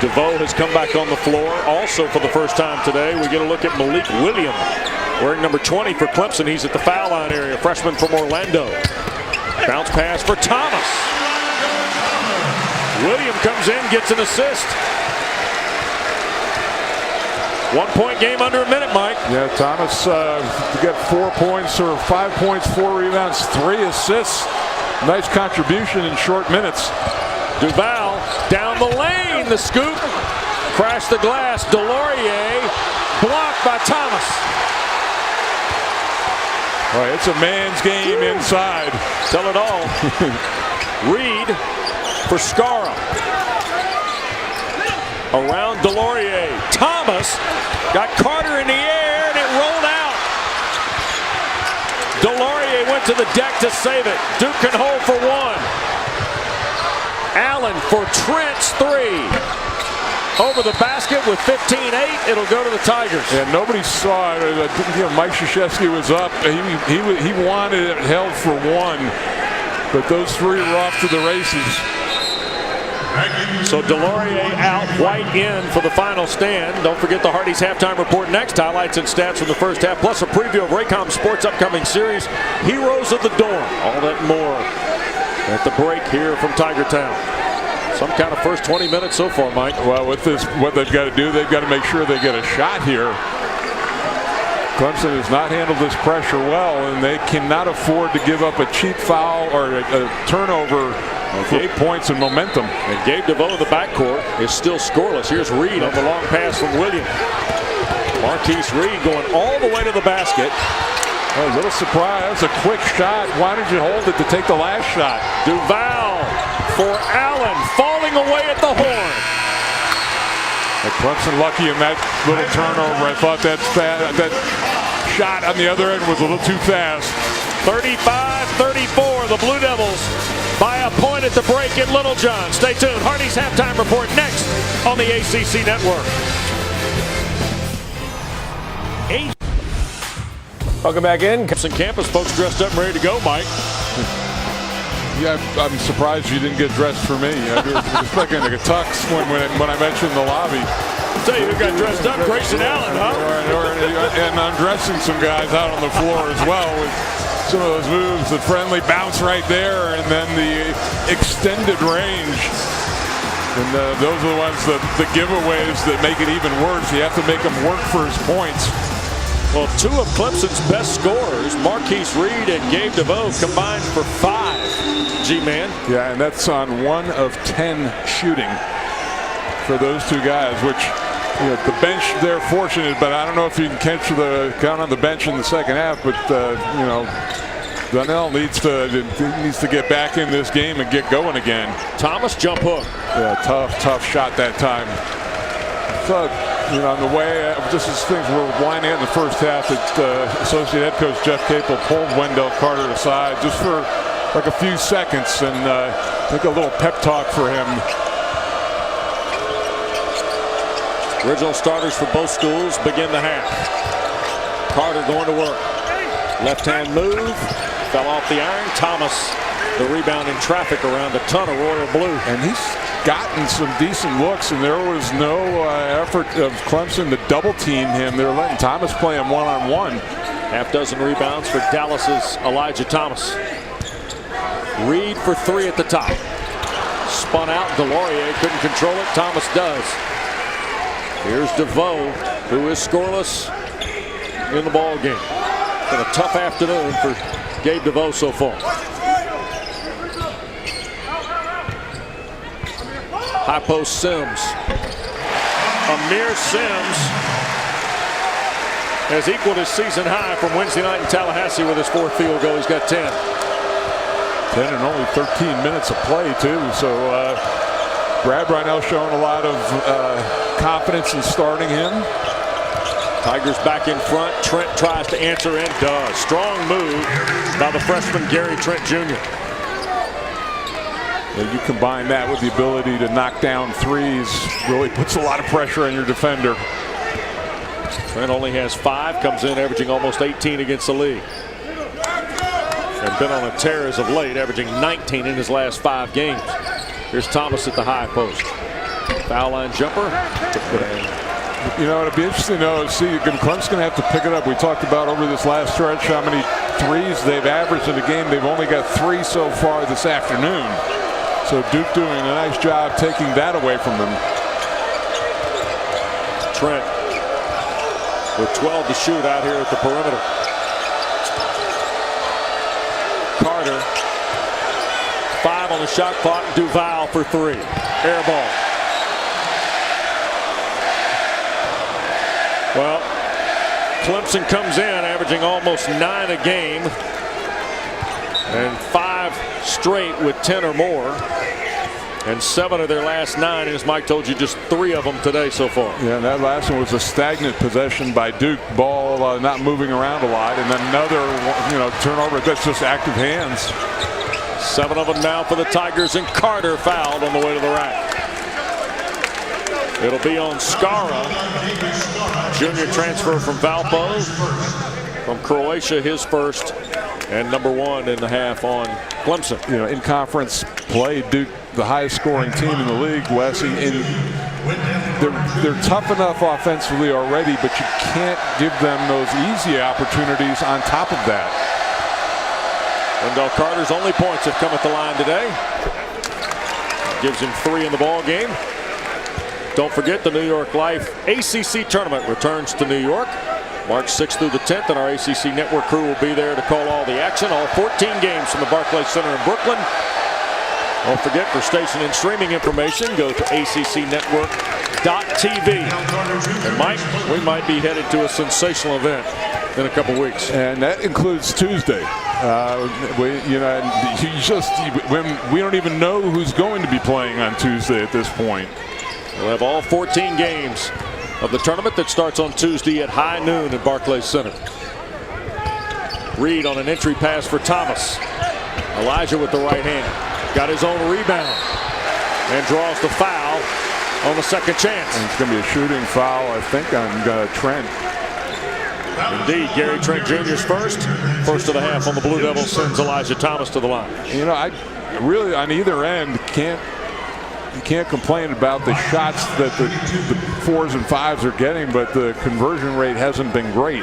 DeVoe has come back on the floor also for the first time today. We get a look at Malik Williams, wearing number 20 for Clemson. He's at the foul line area, freshman from Orlando. Bounce pass for Thomas. Williams comes in, gets an assist. 1 point game under a minute, Mike. Yeah, Thomas got 4 points or 5 points, 4 rebounds, 3 assists. Nice contribution in short minutes. Duval down the lane, the scoop, crashed the glass. Delorier blocked by Thomas. Boy, it's a man's game inside. Tell it all. Reed for Skara. Around Delorier. Thomas got Carter in the air and it rolled out. Delorier went to the deck to save it. Duke can hold for one. Allen for Trent's three. Over the basket with 15-8. It'll go to the Tigers. Yeah, nobody saw it. Mike Krzyzewski was up. He wanted it held for one. But those three were off to the races. So Delorier out, White in for the final stand. Don't forget the Hardy's halftime report next. Highlights and stats from the first half, plus a preview of Raycom Sports' upcoming series, Heroes of the Dorm. All that and more at the break here from Tiger Town. Some kind of first 20 minutes so far, Mike. Well, with this, what they've got to do, they've got to make sure they get a shot here. Clemson has not handled this pressure well, and they cannot afford to give up a cheap foul or a turnover for points and momentum. And Gabe DeVoe in the backcourt is still scoreless. Here's Reed on the long pass from Williams. Marquise Reed going all the way to the basket. A little surprise, a quick shot. Why did you hold it to take the last shot? Duval for Allen, falling away at the horn. Clemson lucky in that little turnover. I thought that shot on the other end was a little too fast. 35-34, the Blue Devils by a point at the break at Littlejohn. Stay tuned. Hardy's halftime report next on the ACC Network. Welcome back in. Clemson campus, folks dressed up and ready to go, Mike. Yeah, I'm surprised you didn't get dressed for me. I was expecting like a tux when I met you in the lobby. Tell you who got dressed up, Grayson Allen, huh? And I'm dressing some guys out on the floor as well with some of those moves, the friendly bounce right there, and then the extended range. And those are the ones, the giveaways that make it even worse. You have to make him work for his points. Well, two of Clemson's best scorers, Marquise Reed and Gabe DeVoe, combined for 5. G-Man. Yeah, and that's on 1 of 10 shooting for those two guys, which, the bench, they're fortunate, but I don't know if you can count on the bench in the second half, but, Donnell needs to get back in this game and get going again. Thomas jump hook. Yeah, tough shot that time. So, on the way, just as things were winding out in the first half, that associate head coach Jeff Capel pulled Wendell Carter aside just for like a few seconds, and I think a little pep talk for him. Original starters for both schools begin the half. Carter going to work. Left-hand move, fell off the iron. Thomas, the rebound in traffic around a ton of royal blue. And he's gotten some decent looks, and there was no effort of Clemson to double team him. They're letting Thomas play him one-on-one. Half dozen rebounds for Dallas's Elijah Thomas. Reed for 3 at the top. Spun out, Delorier couldn't control it. Thomas does. Here's DeVoe, who is scoreless in the ball game. Been a tough afternoon for Gabe DeVoe so far. High post Sims. Amir Sims has equaled his season high from Wednesday night in Tallahassee with his 4th field goal. He's got 10. 10 and only 13 minutes of play, too. So Brad Brynell showing a lot of confidence in starting him. Tigers back in front. Trent tries to answer and does. Strong move by the freshman Gary Trent Jr. You combine that with the ability to knock down threes, really puts a lot of pressure on your defender. Trent only has 5, comes in averaging almost 18 against the league. and been on a tear as of late, averaging 19 in his last 5 games. Here's Thomas at the high post. Foul line jumper. You know, it'd be interesting to see. Clemson's going to have to pick it up. We talked about over this last stretch how many threes they've averaged in a game. They've only got 3 so far this afternoon. So Duke doing a nice job taking that away from them. Trent with 12 to shoot out here at the perimeter. Carter, 5 on the shot clock. Duval for 3. Air ball. Well, Clemson comes in averaging almost 9 a game and 5 straight with 10 or more. And 7 of their last 9, as Mike told you, just 3 of them today so far. Yeah, that last one was a stagnant possession by Duke. Ball not moving around a lot, and then another, turnover. That's just active hands. 7 of them now for the Tigers, and Carter fouled on the way to the rack. It'll be on Skara, junior transfer from Valpo, from Croatia, his first, and number 1 in the half on Clemson. You know, in conference play, Duke, the highest scoring team in the league, Wesley. They're tough enough offensively already, but you can't give them those easy opportunities on top of that. Wendell Carter's only points have come at the line today. Gives him 3 in the ball game. Don't forget, the New York Life ACC tournament returns to New York March 6th through the 10th, and our ACC network crew will be there to call all the action. All 14 games from the Barclays Center in Brooklyn. Don't forget, for station and streaming information, go to accnetwork.tv. And Mike, we might be headed to a sensational event in a couple weeks. And that includes Tuesday. We don't even know who's going to be playing on Tuesday at this point. We'll have all 14 games of the tournament that starts on Tuesday at high noon at Barclays Center. Reed on an entry pass for Thomas. Elijah with the right hand. Got his own rebound and draws the foul on the second chance. And it's going to be a shooting foul, I think, on Trent. Indeed, Gary Trent Jr.'s first of the half on the Blue Devils sends Elijah Thomas to the line. You know, I really, on either end, you can't complain about the shots that the 4s and 5s are getting, but the conversion rate hasn't been great.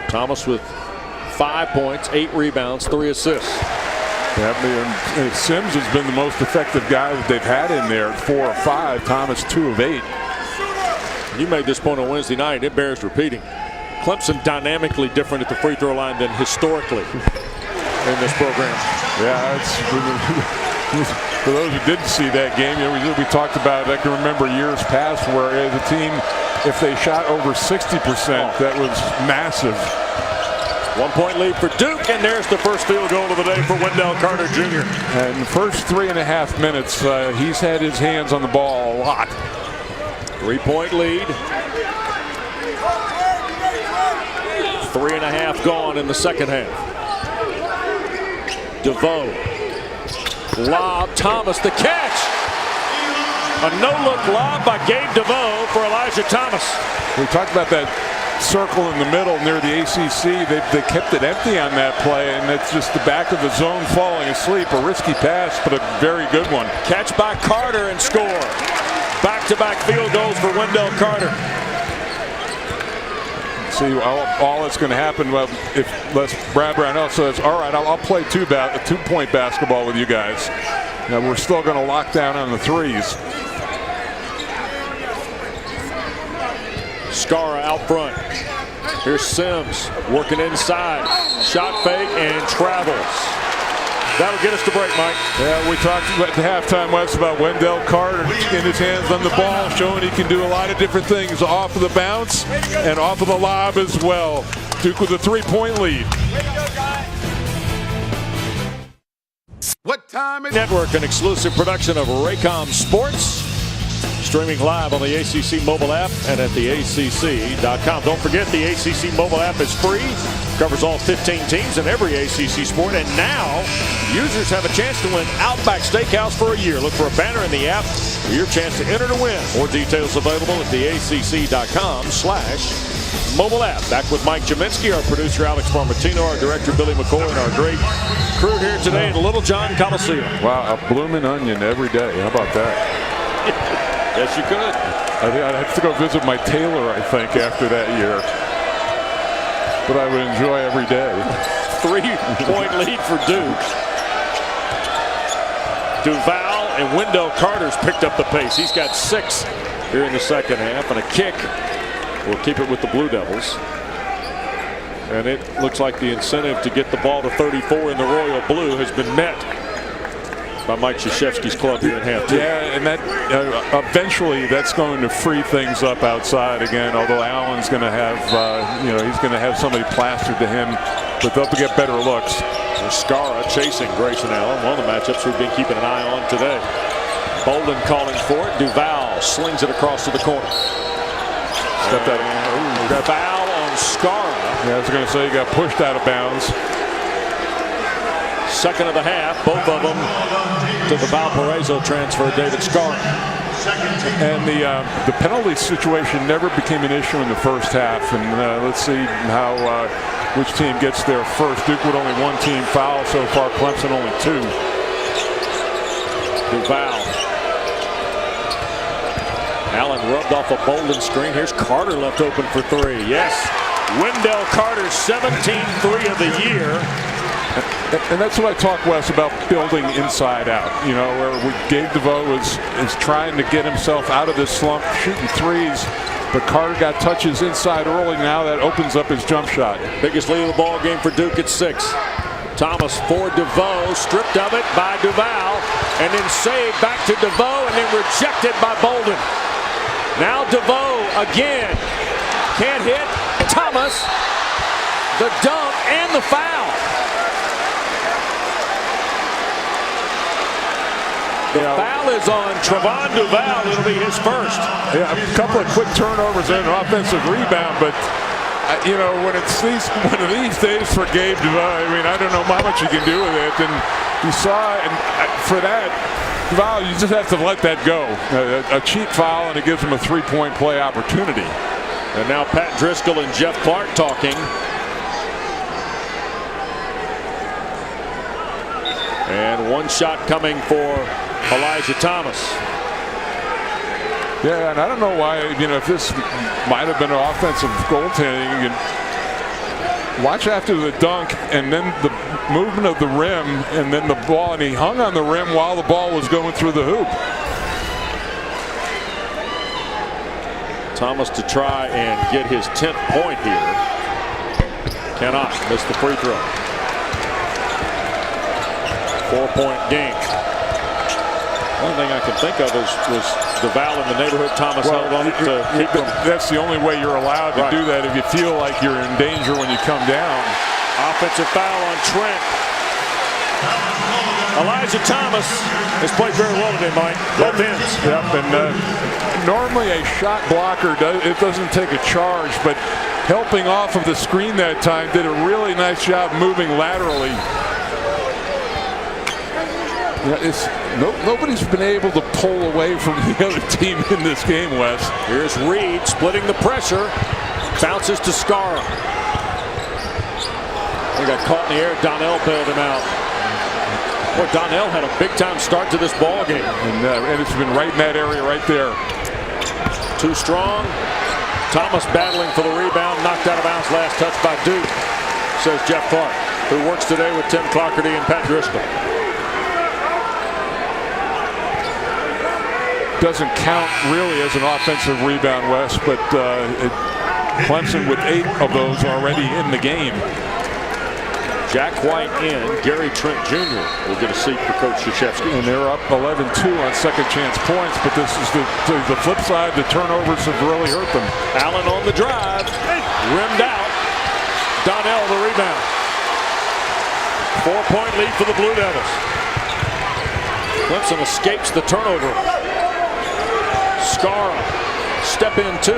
Thomas with 5 points, 8 rebounds, 3 assists. Yeah, Sims has been the most effective guy that they've had in there at 4 or 5. Thomas 2 of 8. You made this point on Wednesday night. It bears repeating. Clemson dynamically different at the free throw line than historically in this program. Yeah, for those who didn't see that game, we talked about it. I can remember years past where the team, if they shot over 60%, that was massive. 1 point lead for Duke, and there's the first field goal of the day for Wendell Carter Jr. And the first 3.5 minutes, he's had his hands on the ball a lot. 3-point lead. 3.5 gone in the second half. DeVoe. Lob. Thomas the catch. A no-look lob by Gabe DeVoe for Elijah Thomas. We talked about that circle in the middle near the ACC. They kept it empty on that play, and it's just the back of the zone falling asleep. A risky pass, but a very good one. Catch by Carter and score. Back-to-back field goals for Wendell Carter. See, all that's going to happen if Brad Brownell says, all right, I'll play two-point basketball with you guys. Now we're still going to lock down on the 3s. Skara out front. Here's Sims working inside. Shot fake and travels. That'll get us to break, Mike. Yeah, we talked at the halftime, Wes, about Wendell Carter getting his hands on the ball, showing he can do a lot of different things off of the bounce and off of the lob as well. Duke with a 3-point lead. What time is Network, an exclusive production of Raycom Sports. Streaming live on the ACC mobile app and at theacc.com. Don't forget, the ACC mobile app is free. Covers all 15 teams in every ACC sport. And now, users have a chance to win Outback Steakhouse for a year. Look for a banner in the app for your chance to enter to win. More details available at theacc.com/ mobile app. Back with Mike Jaminski, our producer Alex Marmatino, our director Billy McCoy, and our great crew here today in Little John Coliseum. Wow, a blooming onion every day. How about that? Yes, you could. I think I'd have to go visit my tailor, I think, after that year. But I would enjoy every day. 3-point lead for Duke. Duval and Wendell Carter's picked up the pace. He's got 6 here in the second half, and a kick will keep it with the Blue Devils. And it looks like the incentive to get the ball to 34 in the Royal Blue has been met by Mike Krzyzewski's club here in half 2. Yeah, and that eventually that's going to free things up outside again. Although Allen's going to have, he's going to have somebody plastered to him, but they'll get better looks. Skara chasing Grayson Allen, one of the matchups we've been keeping an eye on today. Bolden calling for it. Duval slings it across to the corner. Got that foul on Skara. Yeah, I was going to say he got pushed out of bounds. Second of the half, both of them to the Valparaiso transfer, David Skara. And the penalty situation never became an issue in the first half. And let's see how which team gets there first. Duke with only 1 team foul so far. Clemson only 2. Duval. Allen rubbed off a Bolden screen. Here's Carter left open for 3. Yes, Wendell Carter's 17th 3 of the year. And that's what I talk, Wes, about building inside out. You know, where Gabe DeVoe is trying to get himself out of this slump, shooting threes. But Carter got touches inside early. Now that opens up his jump shot. Biggest lead of the ball game for Duke at 6. Thomas for DeVoe, stripped of it by Duval, and then saved back to DeVoe, and then rejected by Bolden. Now DeVoe again. Can't hit. Thomas, the dunk, and the foul. The foul is on Trevon Duval. It'll be his first. Yeah, a couple of quick turnovers and an offensive rebound, but when it's one of these days for Gabe DeVoe, I mean, I don't know how much you can do with it. And you saw, and for that foul, you just have to let that go. A cheap foul, and it gives him a 3-point play opportunity. And now Pat Driscoll and Jeff Clark talking. And one shot coming for Elijah Thomas. Yeah, and I don't know why, if this might have been an offensive goaltending. Watch after the dunk and then the movement of the rim and then the ball, and he hung on the rim while the ball was going through the hoop. Thomas to try and get his 10th point here. Cannot. Miss the free throw. 4-point game. One thing I can think of was Duval in the neighborhood. Thomas held on it to keep him. That's the only way you're allowed to do that if you feel like you're in danger when you come down. Offensive foul on Trent. Elijah Thomas has played very well today, Mike. Both ends. Yep, and normally a shot blocker, it doesn't take a charge, but helping off of the screen that time did a really nice job moving laterally. Nobody's been able to pull away from the other team in this game, Wes. Here's Reed splitting the pressure. Bounces to Skara. He got caught in the air. Donnell bailed him out. Boy, Donnell had a big-time start to this ball game. And it's been right in that area right there. Too strong. Thomas battling for the rebound. Knocked out of bounds. Last touch by Duke, says Jeff Clark, who works today with Tim Clockerty and Pat Driscoll. Doesn't count really as an offensive rebound, Wes, but Clemson with 8 of those already in the game. Jack White in. Gary Trent Jr. will get a seat for Coach Krzyzewski. And they're up 11-2 on second chance points, but this is the flip side. The turnovers have really hurt them. Allen on the drive. Rimmed out. Donnell the rebound. 4-point lead for the Blue Devils. Clemson escapes the turnover. Skara, step in 2.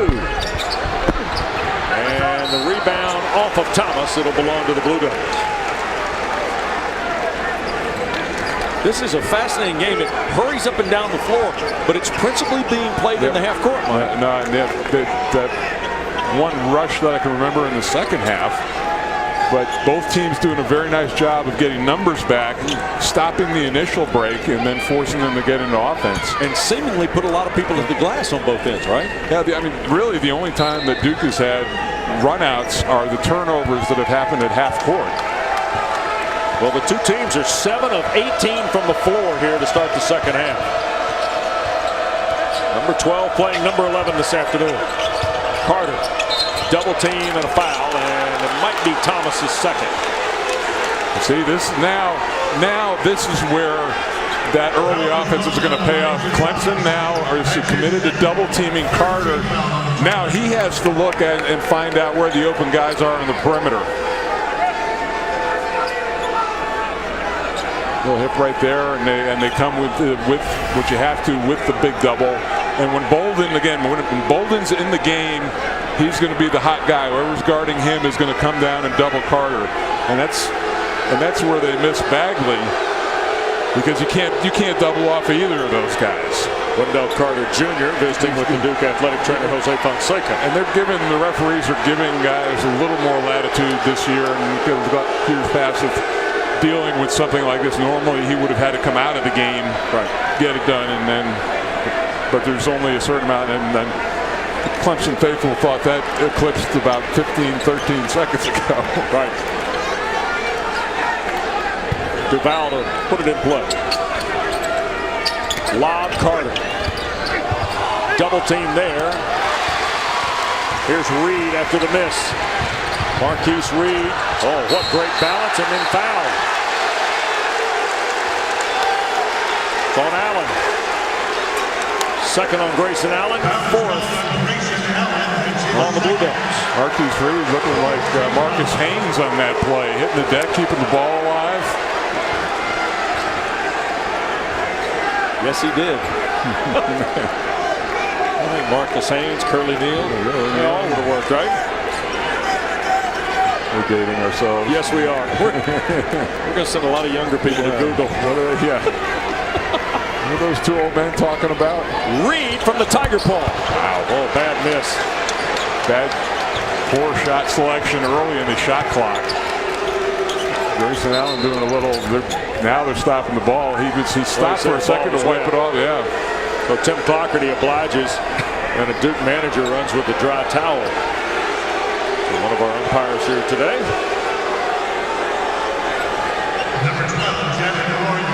And the rebound off of Thomas. It'll belong to the Blue Devils. This is a fascinating game. It hurries up and down the floor, but it's principally being played in the half-court line. one rush that I can remember in the second half. But both teams doing a very nice job of getting numbers back, stopping the initial break, and then forcing them to get into offense. And seemingly put a lot of people at the glass on both ends, right? Yeah, I mean, really the only time that Duke has had runouts are the turnovers that have happened at half court. Well, the two teams are 7 of 18 from the floor here to start the second half. Number 12 playing number 11 this afternoon. Carter, double team and a foul, and it might be Thomas's second. See, this now this is where that early offense is going to pay off. Clemson now is committed to double teaming Carter. Now he has to look at and find out where the open guys are on the perimeter. Little hip right there, and they come with what you have to with the big double. And when Bolden, again, when Bolden's in the game, he's going to be the hot guy. Whoever's guarding him is going to come down and double Carter, and that's where they miss Bagley, because you can't double off either of those guys. Wendell Carter Jr. visiting with the Duke athletic trainer Jose Fonseca, and the referees are giving guys a little more latitude this year, and years past of dealing with something like this. Normally he would have had to come out of the game, right, get it done, and then. But there's only a certain amount, and then Clemson faithful thought that eclipsed about 15, 13 seconds ago. Right. Duval to put it in play. Lob Carter. Double team there. Here's Reed after the miss. Marquise Reed. Oh, what great balance, and then foul. It's on Allen. Second on Grayson Allen, fourth on the Blue Devils. Marquise Reed looking like Marcus Haynes on that play, hitting the deck, keeping the ball alive. Yes, he did. I think Marcus Haynes, Curly Neal, they all would have worked, right? We're dating ourselves. Yes, we are. We're going to send a lot of younger people to Google. What are those two old men talking about? Reed from the Tiger Paw. Wow, oh, bad miss. Poor shot selection early in the shot clock. Grayson Allen doing a little, now they're stopping the ball. He stopped for a second to wipe it off, yeah. So Tim Clockerty obliges, and a Duke manager runs with the dry towel. So one of our umpires here today. Number 12, Jack Gordon.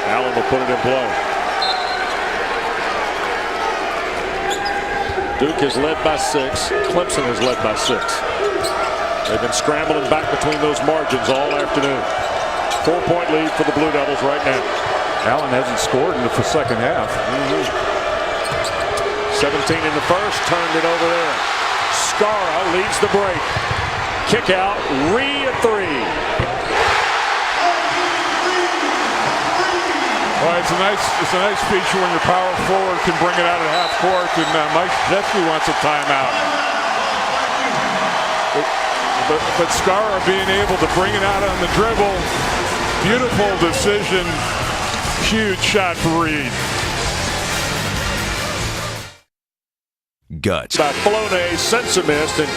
Allen will put it in play. Duke has led by 6. Clemson has led by 6. They've been scrambling back between those margins all afternoon. 4-point lead for the Blue Devils right now. Allen hasn't scored in the second half. 17 in the first, turned it over there. Skara leads the break. Kick out, Reed at 3. Well, it's a nice feature when your power forward can bring it out at half court, and Mike Krzyzewski wants a timeout. But Skara being able to bring it out on the dribble, beautiful decision, huge shot for Reed. Guts. By Floney, Sensimist, and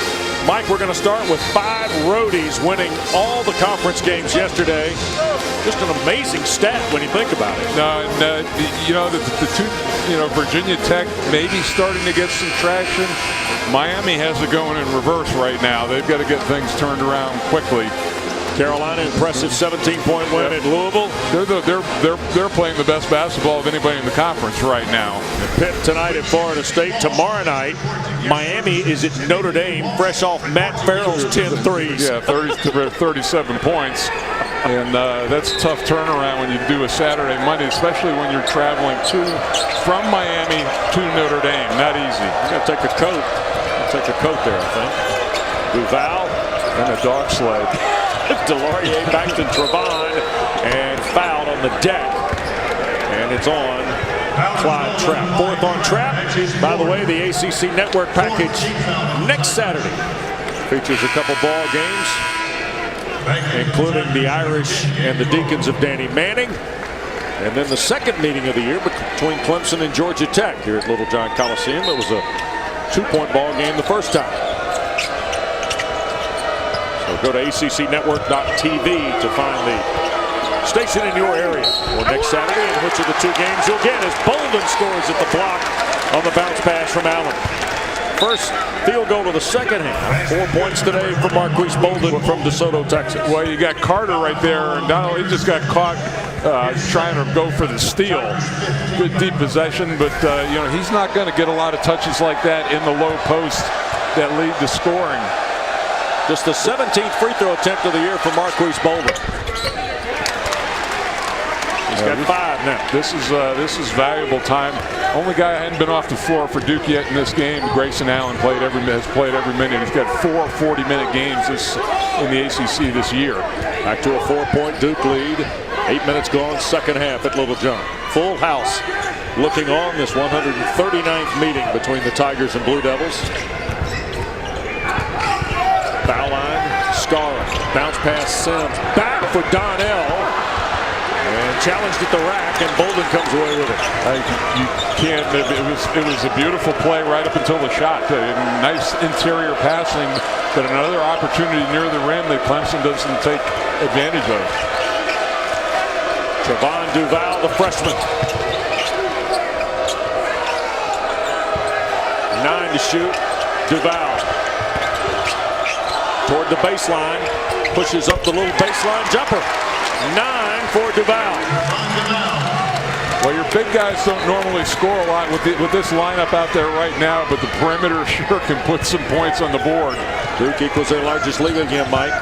Mike, we're going to start with 5 roadies winning all the conference games yesterday. Just an amazing stat when you think about it. The two, Virginia Tech maybe starting to get some traction. Miami has it going in reverse right now. They've got to get things turned around quickly. Carolina, impressive 17-point win at Louisville. They're playing the best basketball of anybody in the conference right now. Pitt tonight at Florida State. Tomorrow night, Miami is at Notre Dame, fresh off Matt Farrell's 10 threes. Yeah, 37 points. And that's a tough turnaround when you do a Saturday, Monday, especially when you're traveling from Miami to Notre Dame. Not easy. You got to take a coat. Take a coat there, I think. Duval. And a dog sled. Delorier back to Trevon, and fouled on the deck. And it's on Clyde Trapp. 4th on Trapp. By the way, the ACC Network package next Saturday features a couple ball games. including the Irish and the Deacons of Danny Manning. And then the second meeting of the year between Clemson and Georgia Tech here at Little John Coliseum. It was a 2-point ball game the first time. So go to ACCnetwork.tv to find the station in your area for next Saturday, and which of the two games you'll get as Bolden scores at the block on the bounce pass from Allen. First field goal of the second half. 4 points today for Marquise Bolden from DeSoto, Texas. Well, you got Carter right there, and not only he just got caught trying to go for the steal. Good deep possession, but you know, he's not going to get a lot of touches like that in the low post that lead to scoring. Just the 17th free throw attempt of the year for Marquise Bolden. He's got 5 now. This is valuable time. Only guy I hadn't been off the floor for Duke yet in this game. Grayson Allen has played every minute. He's got 4 40-minute games in the ACC this year. Back to a 4-point Duke lead. 8 minutes gone, second half at Little John. Full house looking on this 139th meeting between the Tigers and Blue Devils. Foul line, Scarra, bounce pass Sims, back for Donnell, and challenged at the rack, and Bolden comes away with it. You can't. It was a beautiful play right up until the shot. Nice interior passing, but another opportunity near the rim that Clemson doesn't take advantage of. Trevon Duval, the freshman. 9 to shoot. Duval toward the baseline, pushes up the little baseline jumper. 9 for Duval. Well, your big guys don't normally score a lot with this lineup out there right now, but the perimeter sure can put some points on the board. Duke equals their largest lead again, Mike.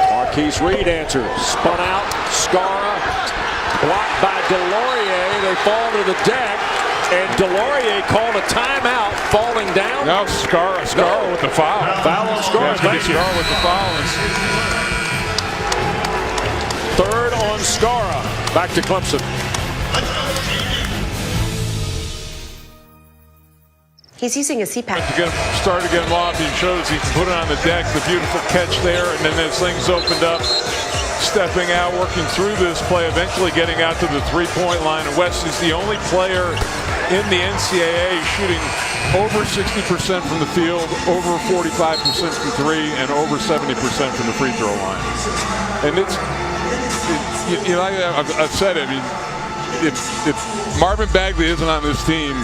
Marquise Reed answers. Spun out. Scarra. Blocked by Delorier. They fall to the deck. And Delorier called a timeout, falling down. Now Scarra with the foul. Foul on Scarra. Thank you. Scarra with the foul. Third on Scarra. Back to Clemson. He's using a CPAP. Started to get him off. He shows he can put it on the deck. The beautiful catch there, and then as things opened up, stepping out, working through this play, eventually getting out to the three-point line. And West is the only player in the NCAA shooting over 60% from the field, over 45% from three, and over 70% from the free throw line. And I've said it. I mean, if Marvin Bagley isn't on this team,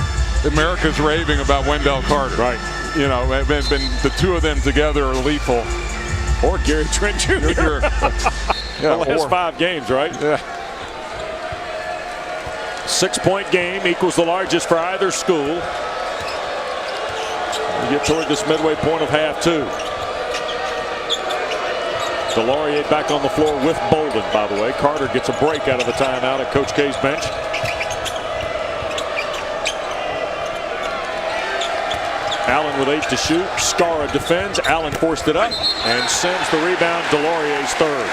America's raving about Wendell Carter. Right. You know, the two of them together are lethal. Or Gary Trent Jr. Yeah, the last 5 games, right? Yeah. 6-point game equals the largest for either school. We get toward this midway point of half 2. Delorier back on the floor with Bolden, by the way. Carter gets a break out of the timeout at Coach K's bench. Allen with 8 to shoot. Scarra defends. Allen forced it up and sends the rebound. Delorier's third.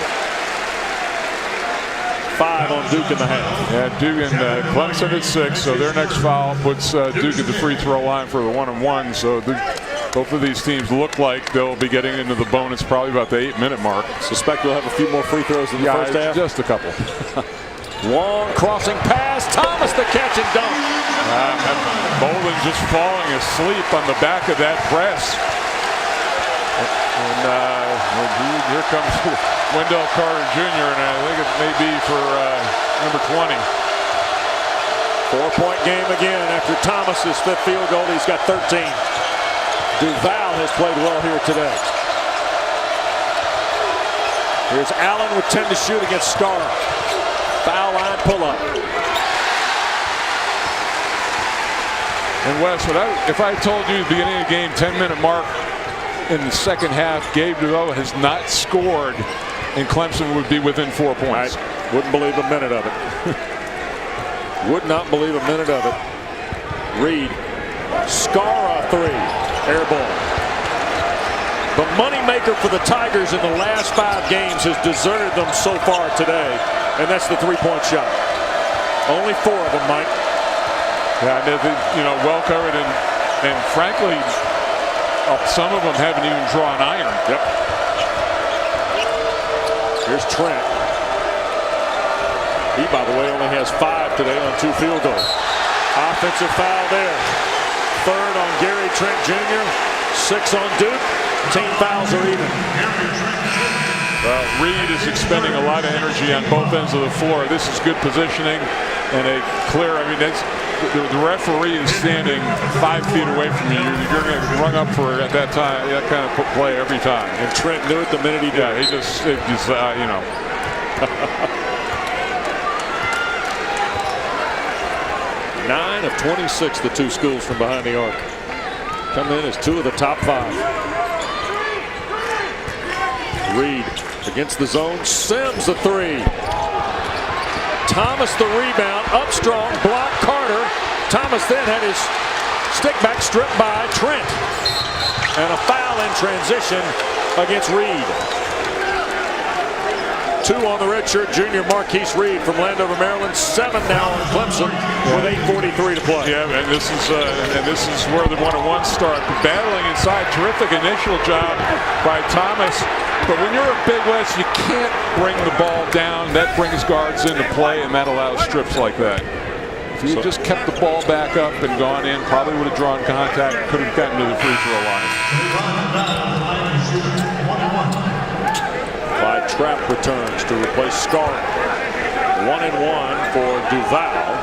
5 on Duke in the half. Yeah, Duke and Clemson at 6, so their next foul puts Duke at the free throw line for the 1-and-1. So both of these teams look like they'll be getting into the bonus probably about the 8-minute mark. Suspect we'll have a few more free throws in the first half. Just a couple. Long crossing pass. Thomas the catch and dunk. Bolden just falling asleep on the back of that press. And here comes Wendell Carter Jr., and I think it may be for number 20. 4-point game again after Thomas's 5th field goal. He's got 13. Duval has played well here today. Here's Allen with 10 to shoot against Scarra. Foul line pull-up. And Wes, if I told you at the beginning of the game, 10-minute mark in the second half, Gabe Duval has not scored, and Clemson would be within 4 points. I wouldn't believe a minute of it. Would not believe a minute of it. Reed. Scarra 3. Air ball. The moneymaker for the Tigers in the last 5 games has deserted them so far today, and that's the 3-point shot. Only 4 of them, Mike. Yeah, well covered, and frankly, some of them haven't even drawn iron. Yep. Here's Trent. He, by the way, only has 5 today on 2 field goals. Offensive foul there. 3rd on Gary Trent Jr., 6 on Duke. Team fouls are even. Reed is expending a lot of energy on both ends of the floor. This is good positioning and a clear. I mean, that's the referee is standing 5 feet away from you. You're going to run up for at that time that kind of play every time. And Trent knew it the minute he did. Yeah, he just you know. 9 of 26, the 2 schools from behind the arc. Come in as 2 of the top 5. Reed against the zone. Sims the 3. Thomas the rebound. Up strong. Block Carter. Thomas then had his stick back stripped by Trent. And a foul in transition against Reed. 2 on the redshirt junior Marquise Reed from Landover, Maryland. 7 now on Clemson with 8:43 to play. Yeah, and this is where the 1-on-1 start. Battling inside, terrific initial job by Thomas. But when you're a Big West, you can't bring the ball down. That brings guards into play, and that allows strips like that. If you just kept the ball back up and gone in, probably would have drawn contact, could have gotten to the free throw line. Clyde Trapp returns to replace Scarlett. 1-1 for Duval,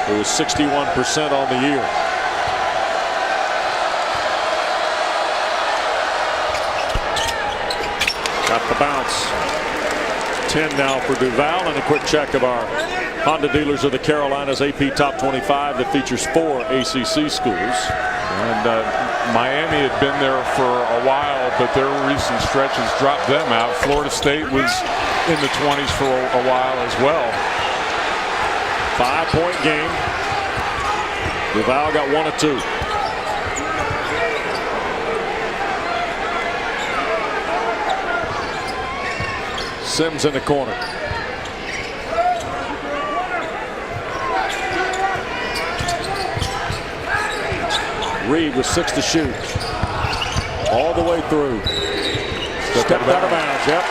who is 61% on the year. Got the bounce. 10 now for Duval, and a quick check of our Honda Dealers of the Carolinas AP Top 25 that features 4 ACC schools. And Miami had been there for a while, but their recent stretches dropped them out. Florida State was in the 20s for a while as well. 5-point game. Duval got 1 of 2. Sims in the corner. Reed with 6 to shoot. All the way through. Stepped out of bounds. Yep.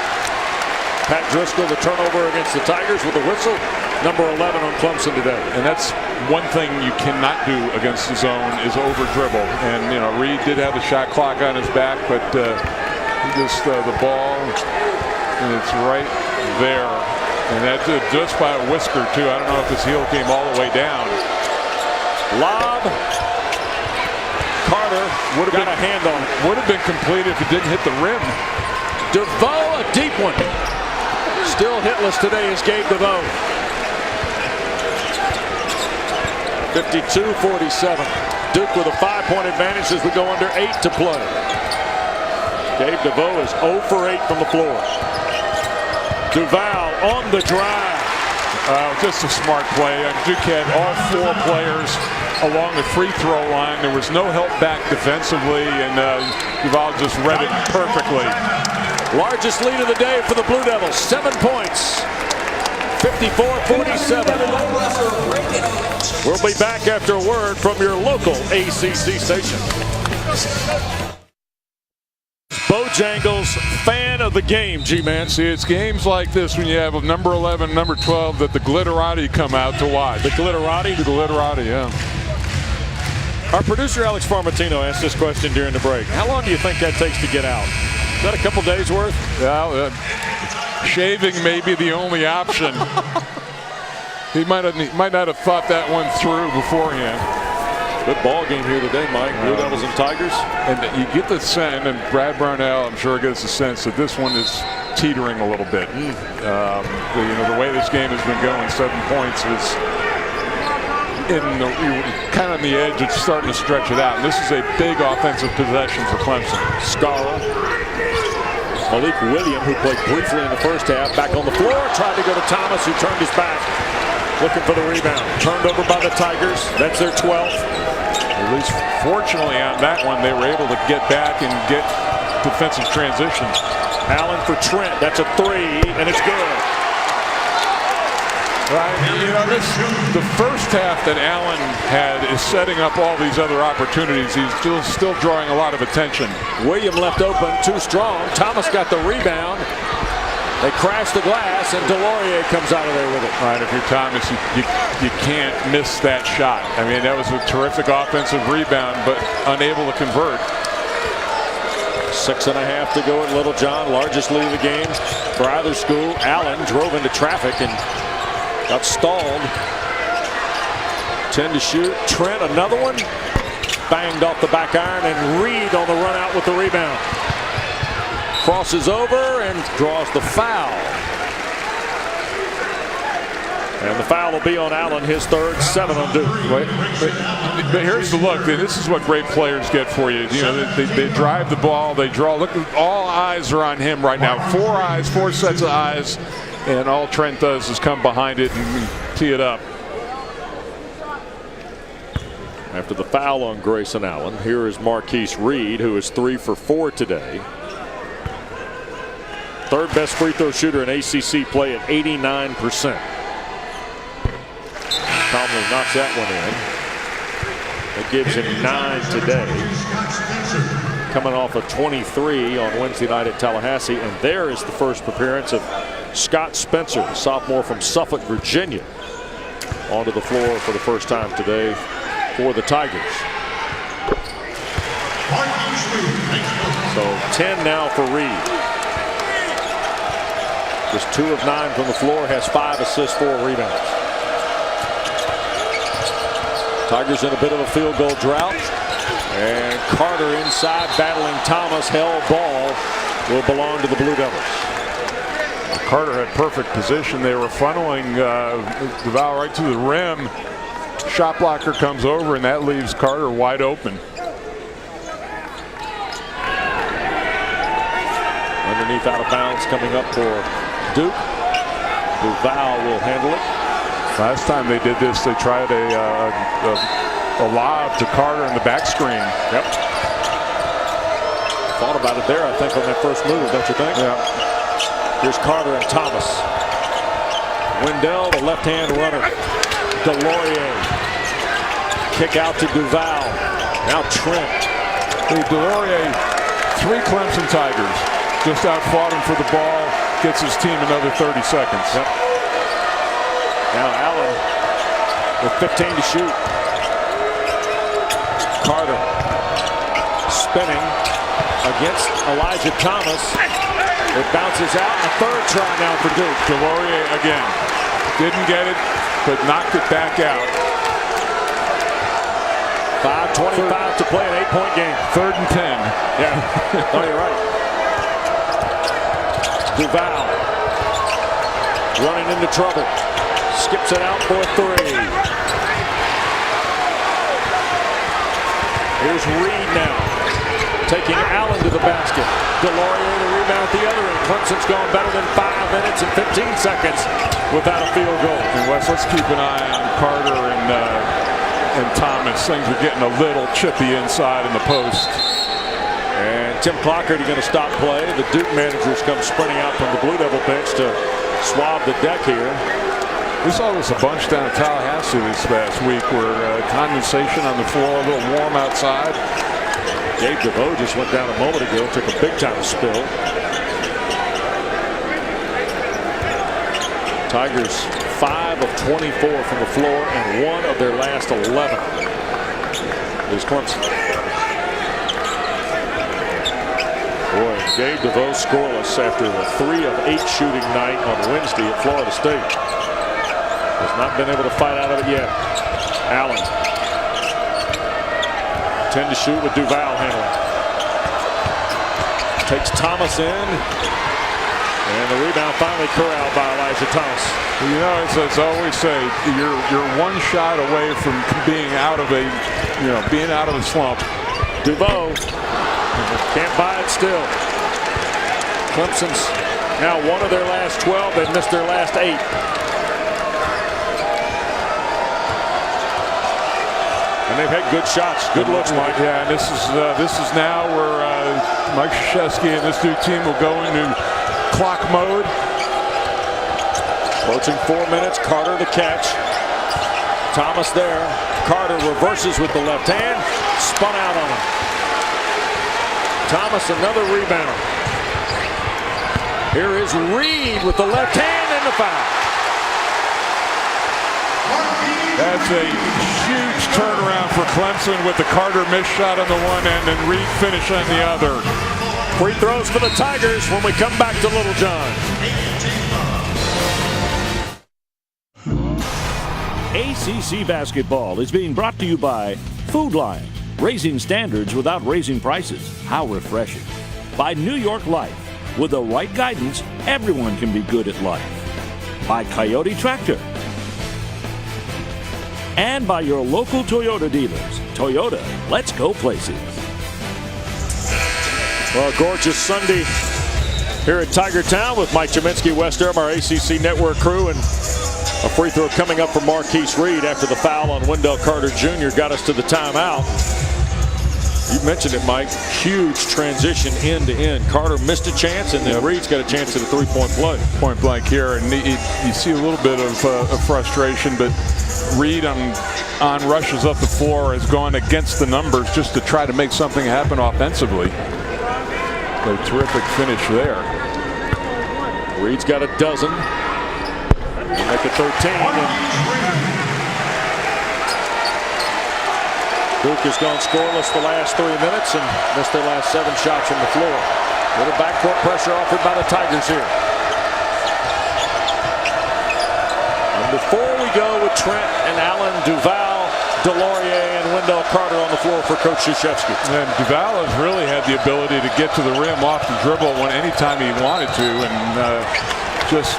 Pat Driscoll, the turnover against the Tigers with the whistle. Number 11 on Clemson today. And that's one thing you cannot do against the zone is over dribble. And you know, Reed did have the shot clock on his back, but he just the ball, and it's right there. And that's just by a whisker too. I don't know if his heel came all the way down. Lob. Carter would have got a hand on it. Would have been completed if it didn't hit the rim. DeVoe, a deep one. Still hitless today is Gabe DeVoe. 52-47. Duke with a 5-point advantage as we go under 8 to play. Gabe DeVoe is 0 for 8 from the floor. Duval on the drive. Just a smart play. Duke had all 4 players along the free throw line. There was no help back defensively, and Duval just read it perfectly. Largest lead of the day for the Blue Devils, 7 points. 54-47. We'll be back after a word from your local ACC station. Bojangles fan of the game, G-Man. See, it's games like this when you have a number 11, number 12 that the Glitterati come out to watch. The Glitterati? The Glitterati, yeah. Our producer Alex Farmatino asked this question during the break. How long do you think that takes to get out? Is that a couple days worth? Well, shaving may be the only option. He might not have thought that one through beforehand. Good ball game here today, Mike. Blue Devils and Tigers. And you get the sense, and Brad Brownell, I'm sure, gets the sense that this one is teetering a little bit. The way this game has been going, 7 points is kind of on the edge. It's starting to stretch it out. And this is a big offensive possession for Clemson. Scara. Malik William, who played briefly in the first half, back on the floor, tried to go to Thomas, who turned his back, looking for the rebound. Turned over by the Tigers. That's their 12th. At least fortunately on that one, they were able to get back and get defensive transition. Allen for Trent. That's a 3, and it's good. Right. You know, the first half that Allen had is setting up all these other opportunities. He's still drawing a lot of attention. William left open, too strong. Thomas got the rebound. They crash the glass, and Delorier comes out of there with it. All right, if you're Thomas, you can't miss that shot. I mean, that was a terrific offensive rebound, but unable to convert. 6.5 to go at Littlejohn, largest lead of the game for either school. Allen drove into traffic and got stalled. 10 to shoot. Trent, another one. Banged off the back iron, and Reed on the run out with the rebound. Crosses over and draws the foul. And the foul will be on Allen, his third, 7 on Duke. But here's the look. This is what great players get for you. You know, they drive the ball, they draw. Look, all eyes are on him right now. 4 eyes, 4 sets of eyes, and all Trent does is come behind it and tee it up. After the foul on Grayson Allen, here is Marquise Reed, who is 3 for 4 today. Third best free throw shooter in ACC play at 89%. Conley knocks that one in. That gives him 9 today. Coming off a 23 on Wednesday night at Tallahassee. And there is the first appearance of Scott Spencer, the sophomore from Suffolk, Virginia, onto the floor for the first time today for the Tigers. So 10 now for Reed. Just 2 of 9 from the floor, has 5 assists, 4 rebounds. Tigers in a bit of a field goal drought. And Carter inside battling Thomas. Held ball will belong to the Blue Devils. Carter had perfect position. They were funneling Duval right to the rim. Shot blocker comes over, and that leaves Carter wide open. Underneath, out of bounds, coming up for Duke. Duval will handle it. Last time they did this, they tried a lob to Carter in the back screen. Yep. Thought about it there, I think, on that first move, don't you think? Yeah. Here's Carter and Thomas. Wendell, the left-hand runner. Delorier. Kick out to Duval. Now Trent. Delorier, 3 Clemson Tigers. Just out-fought him for the ball. Gets his team another 30 seconds. Yep. Now Allen with 15 to shoot. Carter spinning against Elijah Thomas. It bounces out. A third try now for Duke. Delorier again. Didn't get it, but knocked it back out. 5:25 to play, an 8-point game. 3rd and 10. Yeah. Oh, you're right. Duval running into trouble. Skips it out for 3. Here's Reed now. Taking Allen to the basket. Delorier the rebound at the other end. Clemson's gone better than 5 minutes and 15 seconds without a field goal. And Wes, let's keep an eye on Carter and Thomas. Things are getting a little chippy inside in the post. And Tim Clockert going to stop play. The Duke managers come sprinting out from the Blue Devil bench to swab the deck here. We saw this a bunch down at Tallahassee this past week, where condensation on the floor, a little warm outside. Gabe DeVoe just went down a moment ago, took a big-time spill. Tigers 5 of 24 from the floor, and 1 of their last 11 is Clemson. Boy, Gabe DeVoe scoreless after a 3 of 8 shooting night on Wednesday at Florida State. Has not been able to fight out of it yet. Allen. 10 to shoot with Duval handling. Takes Thomas in. And the rebound finally corralled by Elijah Thomas. You know, as I always say, you're 1 shot away from being out of a slump. DeVoe can't buy it still. Clemson's now 1 of their last 12. They've missed their last 8. And they've had good shots, good looks, Mike. Yeah, and this is now where Mike Krzyzewski and this new team will go into clock mode. Approaching 4 minutes. Carter the catch. Thomas there. Carter reverses with the left hand. Spun out on him. Thomas another rebound. Here is Reed with the left hand and the foul. That's a huge turnaround for Clemson with the Carter missed shot on the one end and Reed finish on the other. Free throws for the Tigers when we come back to Little John. ACC basketball is being brought to you by Food Lion, raising standards without raising prices. How refreshing. By New York Life, with the right guidance, everyone can be good at life. By Coyote Tractor. And by your local Toyota dealers. Toyota, let's go places. Well, gorgeous Sunday here at Tiger Town with Mike Jaminski, West Durham, our ACC Network crew, and a free throw coming up from Marquise Reed after the foul on Wendell Carter Jr. got us to the timeout. You mentioned it, Mike. Huge transition end to end. Carter missed a chance, and then Reed's got a chance at a three-point play. Point blank here, and you see a little bit of frustration, but Reed on rushes up the floor has gone against the numbers just to try to make something happen offensively. A terrific finish there. Reed's got a dozen. Make it 13. Duke has gone scoreless the last 3 minutes and missed their last 7 shots from the floor. Little backcourt pressure offered by the Tigers here. And before we go with Trent and Allen, Duval, Delorier, and Wendell Carter on the floor for Coach Krzyzewski. And Duval has really had the ability to get to the rim off the dribble anytime he wanted to, and just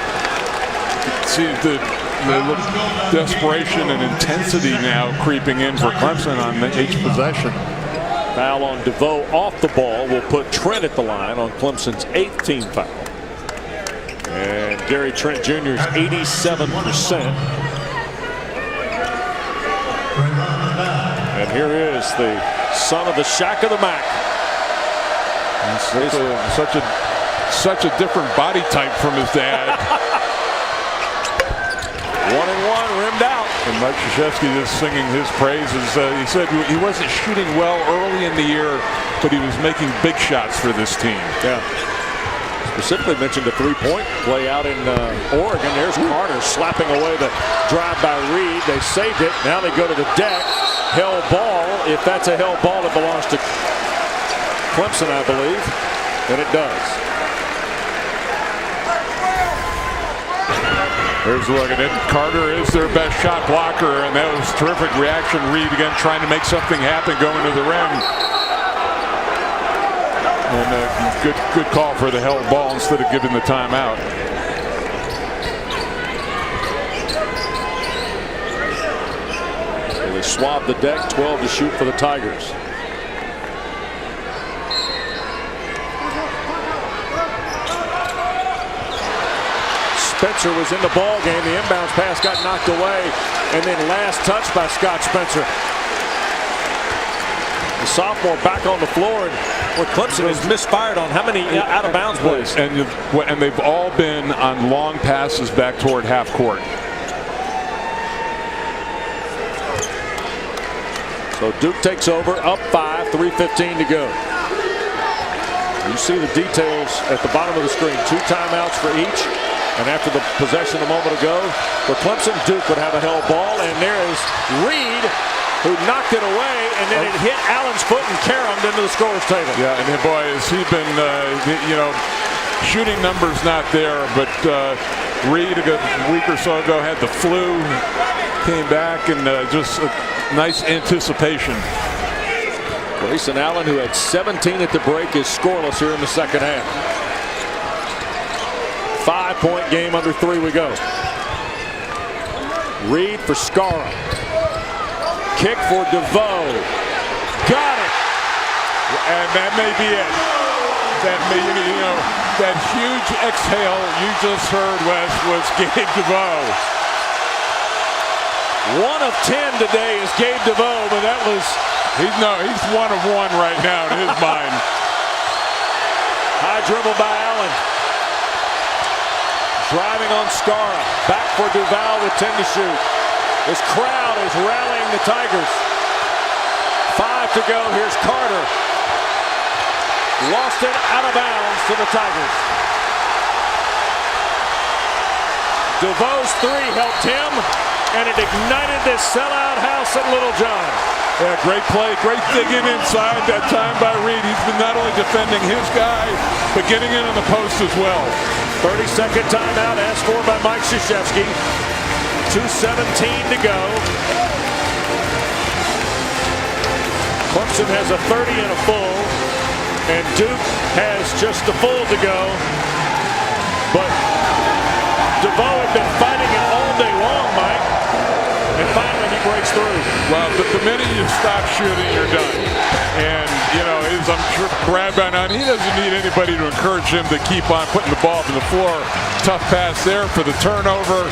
see the desperation and intensity now creeping in for Clemson on each possession. Foul on DeVoe off the ball will put Trent at the line on Clemson's 8th team foul. And Gary Trent Jr. is 87%. And here is the son of the Shack of the Mac. Such a different body type from his dad. 1 and 1, rimmed out. And Mike Krzyzewski just singing his praises. He said he wasn't shooting well early in the year, but he was making big shots for this team. Yeah. Specifically mentioned a three-point play out in Oregon. There's Carter slapping away the drive by Reed. They saved it. Now they go to the deck. Hell ball. If that's a hell ball, it belongs to Clemson, I believe. And it does. Here's a look at it. Carter is their best shot blocker, and that was terrific reaction. Reed again trying to make something happen going to the rim. And a good call for the held ball instead of giving the timeout. So they swab the deck, 12 to shoot for the Tigers. Spencer was in the ball game. The inbounds pass got knocked away, and then last touch by Scott Spencer. The sophomore back on the floor, and Clemson has misfired on how many out of bounds plays? And they've all been on long passes back toward half court. So Duke takes over, up 5, 3:15 to go. You see the details at the bottom of the screen. 2 timeouts for each. And after the possession a moment ago, for Clemson, Duke would have a held ball. And there is Reed, who knocked it away, and then it hit Allen's foot and caromed into the scorer's table. Yeah, and boy, has he been, shooting numbers not there, but Reed a week or so ago had the flu, came back, and just a nice anticipation. Grayson Allen, who had 17 at the break, is scoreless here in the second half. 5-point game, under 3 we go. Reed for Skara. Kick for DeVoe. Got it. And that may be it. That may, that huge exhale you just heard, Wes, was Gabe DeVoe. 1 of 10 today is Gabe DeVoe, but that was... He's 1 of 1 right now in his mind. High dribble by Allen. Driving on Skara. Back for Duval with 10 to shoot. This crowd is rallying the Tigers. 5 to go. Here's Carter. Lost it out of bounds to the Tigers. DeVoe's three helped him, and it ignited this sellout house at Littlejohn. Yeah, great play, great digging inside that time by Reed. He's been not only defending his guy, but getting in on the post as well. 30-second timeout asked for by Mike Krzyzewski. 2:17 to go. Clemson has a 30 and a full, and Duke has just a full to go. But DeVoe had been fighting it all day long, Mike, and finally he breaks through. Well, the minute you stop shooting, you're done. And, you know, as I'm sure Brad by now, he doesn't need anybody to encourage him to keep on putting the ball to the floor. Tough pass there for the turnover.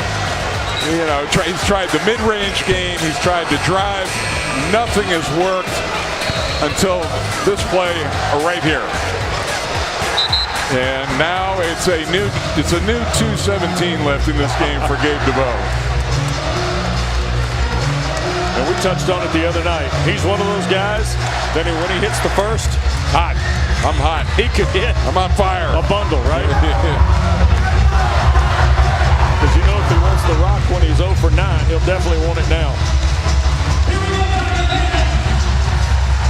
You know, he's tried the mid-range game. He's tried to drive. Nothing has worked until this play right here. And now it's a new 2:17 left in this game for Gabe DeVoe. And we touched on it the other night. He's one of those guys that when he hits the first, hot. I'm hot. He could hit. I'm on fire. A bundle, right? Because you know if he wants the rock when he's 0 for 9, he'll definitely want it now.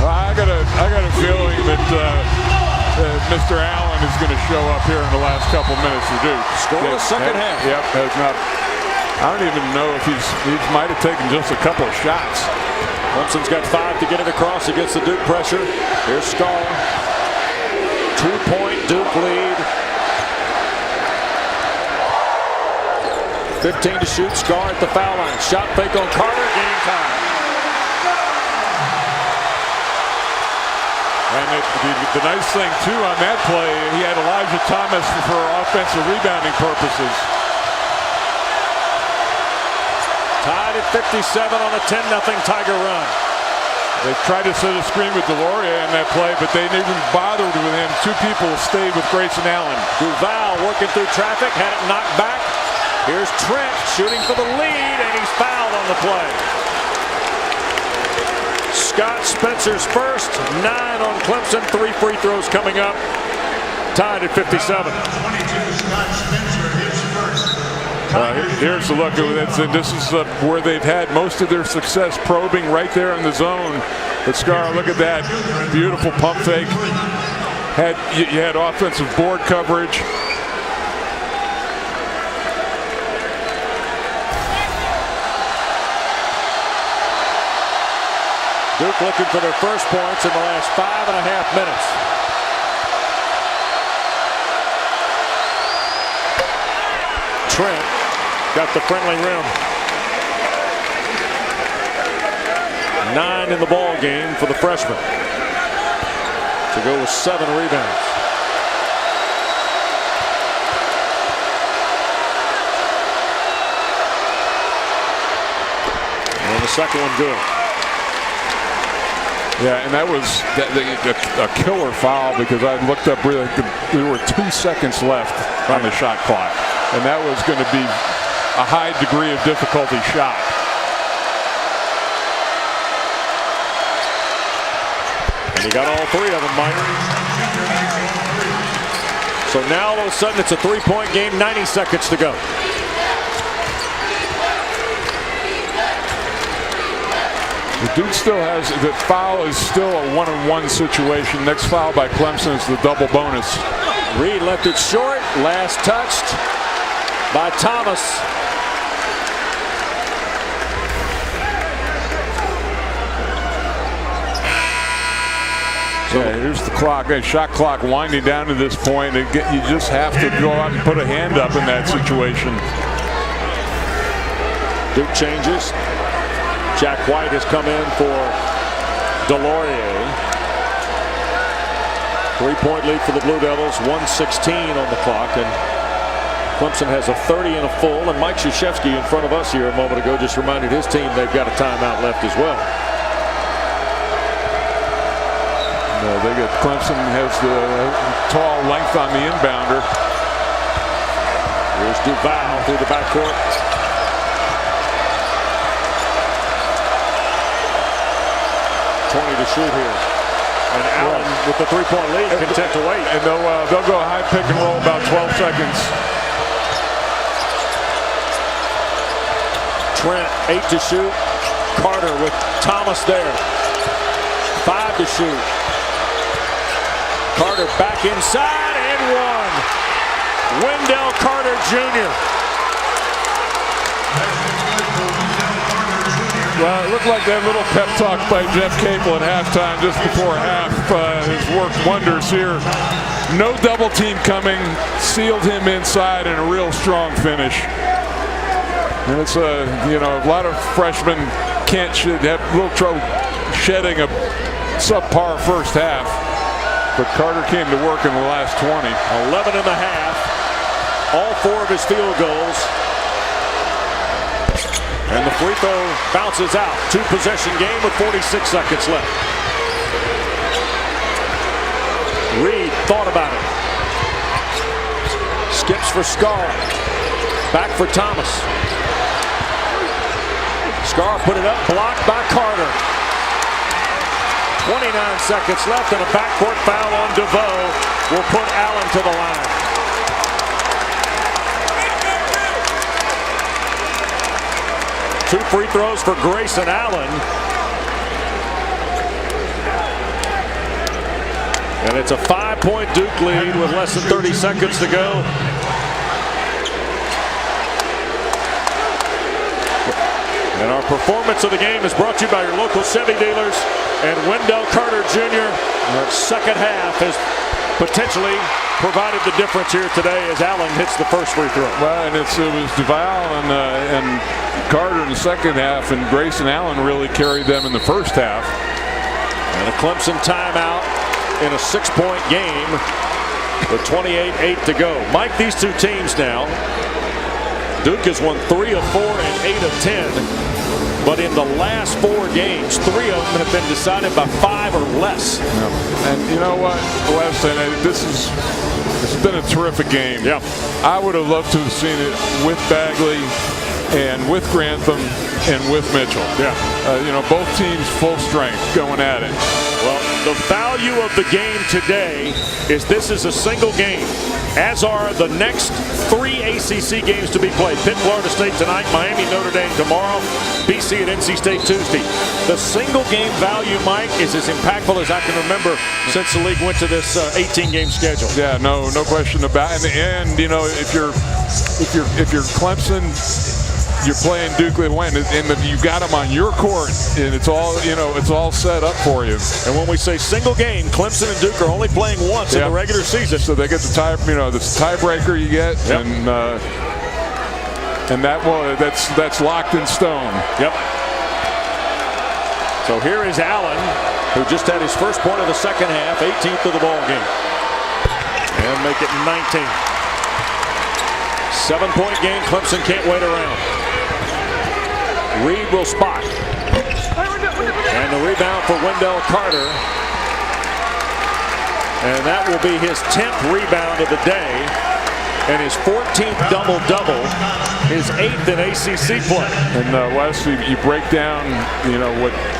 I got a feeling that Mr. Allen is going to show up here in the last couple minutes for Duke. Score the second half. Yep, has not. I don't even know if he might have taken just a couple of shots. Clemson's got 5 to get it across against the Duke pressure. Here's Scar. 2-point Duke lead. 15 to shoot. Scar at the foul line. Shot fake on Carter. Game time. And the nice thing, too, on that play, he had Elijah Thomas for offensive rebounding purposes. Tied at 57 on a 10-0 Tiger run. They tried to set a screen with Deloria in that play, but they didn't even bother with him. 2 people stayed with Grayson Allen. Duval working through traffic, had it knocked back. Here's Trent shooting for the lead, and he's fouled on the play. Scott Spencer's first, 9 on Clemson, 3 free throws coming up. Tied at 57. 22, Scott Spencer, his first. Here's a look at it. This is where they've had most of their success, probing right there in the zone. But Scar, look at that beautiful pump fake. You had offensive board coverage. Duke looking for their first points in the last 5.5 minutes. Trent got the friendly rim. 9 in the ball game for the freshman. To go with 7 rebounds. And the second one good. Yeah, and that was a killer foul because I looked up, really, there were 2 seconds left on the shot clock. And that was going to be a high degree of difficulty shot. And he got all 3 of them, Mike. So now all of a sudden it's a 3-point game, 90 seconds to go. The Duke still has, the foul is still a 1-on-1 situation. Next foul by Clemson is the double bonus. Reed left it short, last touched by Thomas. So here's the clock, shot clock winding down to this point. You just have to go out and put a hand up in that situation. Duke changes. Jack White has come in for Delorier. 3-point lead for the Blue Devils, 1:16 on the clock, and Clemson has a 30 and a full, and Mike Krzyzewski in front of us here a moment ago just reminded his team they've got a timeout left as well. No, Clemson has the tall length on the inbounder. Here's Duval through the backcourt. To shoot here, and Allen with the 3-point lead, content to wait. And they'll go high pick and roll about 12 seconds. Trent, 8 to shoot. Carter with Thomas there. 5 to shoot. Carter back inside and one. Wendell Carter Jr. Well, it looked like that little pep talk by Jeff Capel at halftime just before half has worked wonders here. No double team coming, sealed him inside, and a real strong finish. And it's a lot of freshmen have a little trouble shedding a subpar first half, but Carter came to work in the last 20. 11 and a half. All 4 of his field goals. And the free throw bounces out. 2-possession game with 46 seconds left. Reed thought about it. Skips for Scar. Back for Thomas. Scar put it up, blocked by Carter. 29 seconds left, and a backcourt foul on DeVoe will put Allen to the line. Two free throws for Grayson Allen. And it's a 5-point Duke lead with less than 30 seconds to go. And our performance of the game is brought to you by your local Chevy dealers. And Wendell Carter Jr. second half has potentially provided the difference here today as Allen hits the first free throw. Well, and it was Duval and Carter in the second half, and Grayson Allen really carried them in the first half. And a Clemson timeout in a 6-point game with 28:8 to go. Mike, these two teams now, Duke has won 3 of 4 and 8 of 10. But in the last 4 games, 3 of them have been decided by 5 or less. Yeah. And you know what, Wes, this has been a terrific game. Yeah. I would have loved to have seen it with Bagley and with Grantham and with Mitchell. Yeah. Both teams full strength going at it. Well, the value of the game today is this is a single game, as are the next 3 ACC games to be played. Pitt, Florida State tonight, Miami, Notre Dame tomorrow, BC at NC State Tuesday. The single game value, Mike, is as impactful as I can remember since the league went to this 18-game schedule. Yeah, no question about it. And if you're Clemson, you're playing Duke and you've got them on your court, and it's all set up for you. And when we say single game, Clemson and Duke are only playing once in the regular season. So they get the tiebreaker you get, yep. and that's locked in stone. Yep. So here is Allen, who just had his first point of the second half, 18th of the ball game, and make it 19. 7-point game. Clemson can't wait around. Reed will spot. And the rebound for Wendell Carter. And that will be his 10th rebound of the day. And his 14th double-double. His 8th in ACC play. And Wes, you break down,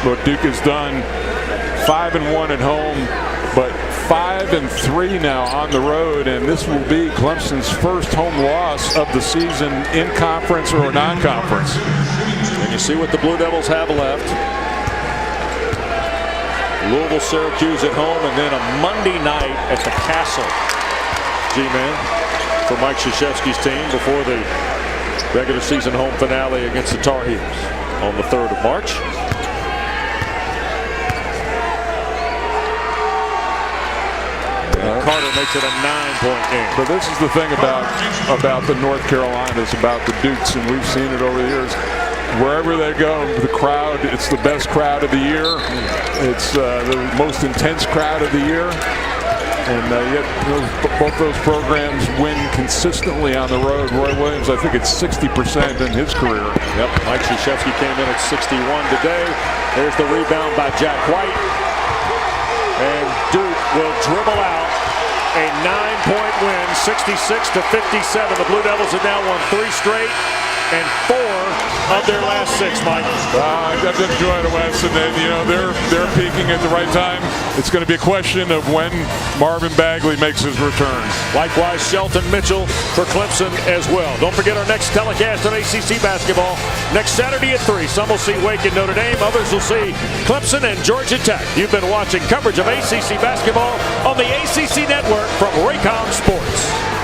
what Duke has done. 5-1 at home, but 5-3 now on the road, and this will be Clemson's first home loss of the season in conference or non-conference. And you see what the Blue Devils have left. Louisville, Syracuse at home, and then a Monday night at the Castle. G-Man for Mike Krzyzewski's team before the regular season home finale against the Tar Heels on the 3rd of March. Carter makes it a 9-point game. But this is the thing about the North Carolinas, about the Dukes, and we've seen it over the years. Wherever they go, the crowd, it's the best crowd of the year. It's the most intense crowd of the year. And yet both those programs win consistently on the road. Roy Williams, I think it's 60% in his career. Yep, Mike Krzyzewski came in at 61 today. There's the rebound by Jack White. And Duke will dribble out a 9-point win, 66-57. The Blue Devils have now won 3 straight. and 4 of their last 6, Mike. I've enjoyed the West, and then, they're peaking at the right time. It's going to be a question of when Marvin Bagley makes his return. Likewise, Shelton Mitchell for Clemson as well. Don't forget our next telecast on ACC basketball next Saturday at 3. Some will see Wake and Notre Dame. Others will see Clemson and Georgia Tech. You've been watching coverage of ACC basketball on the ACC Network from Raycom Sports.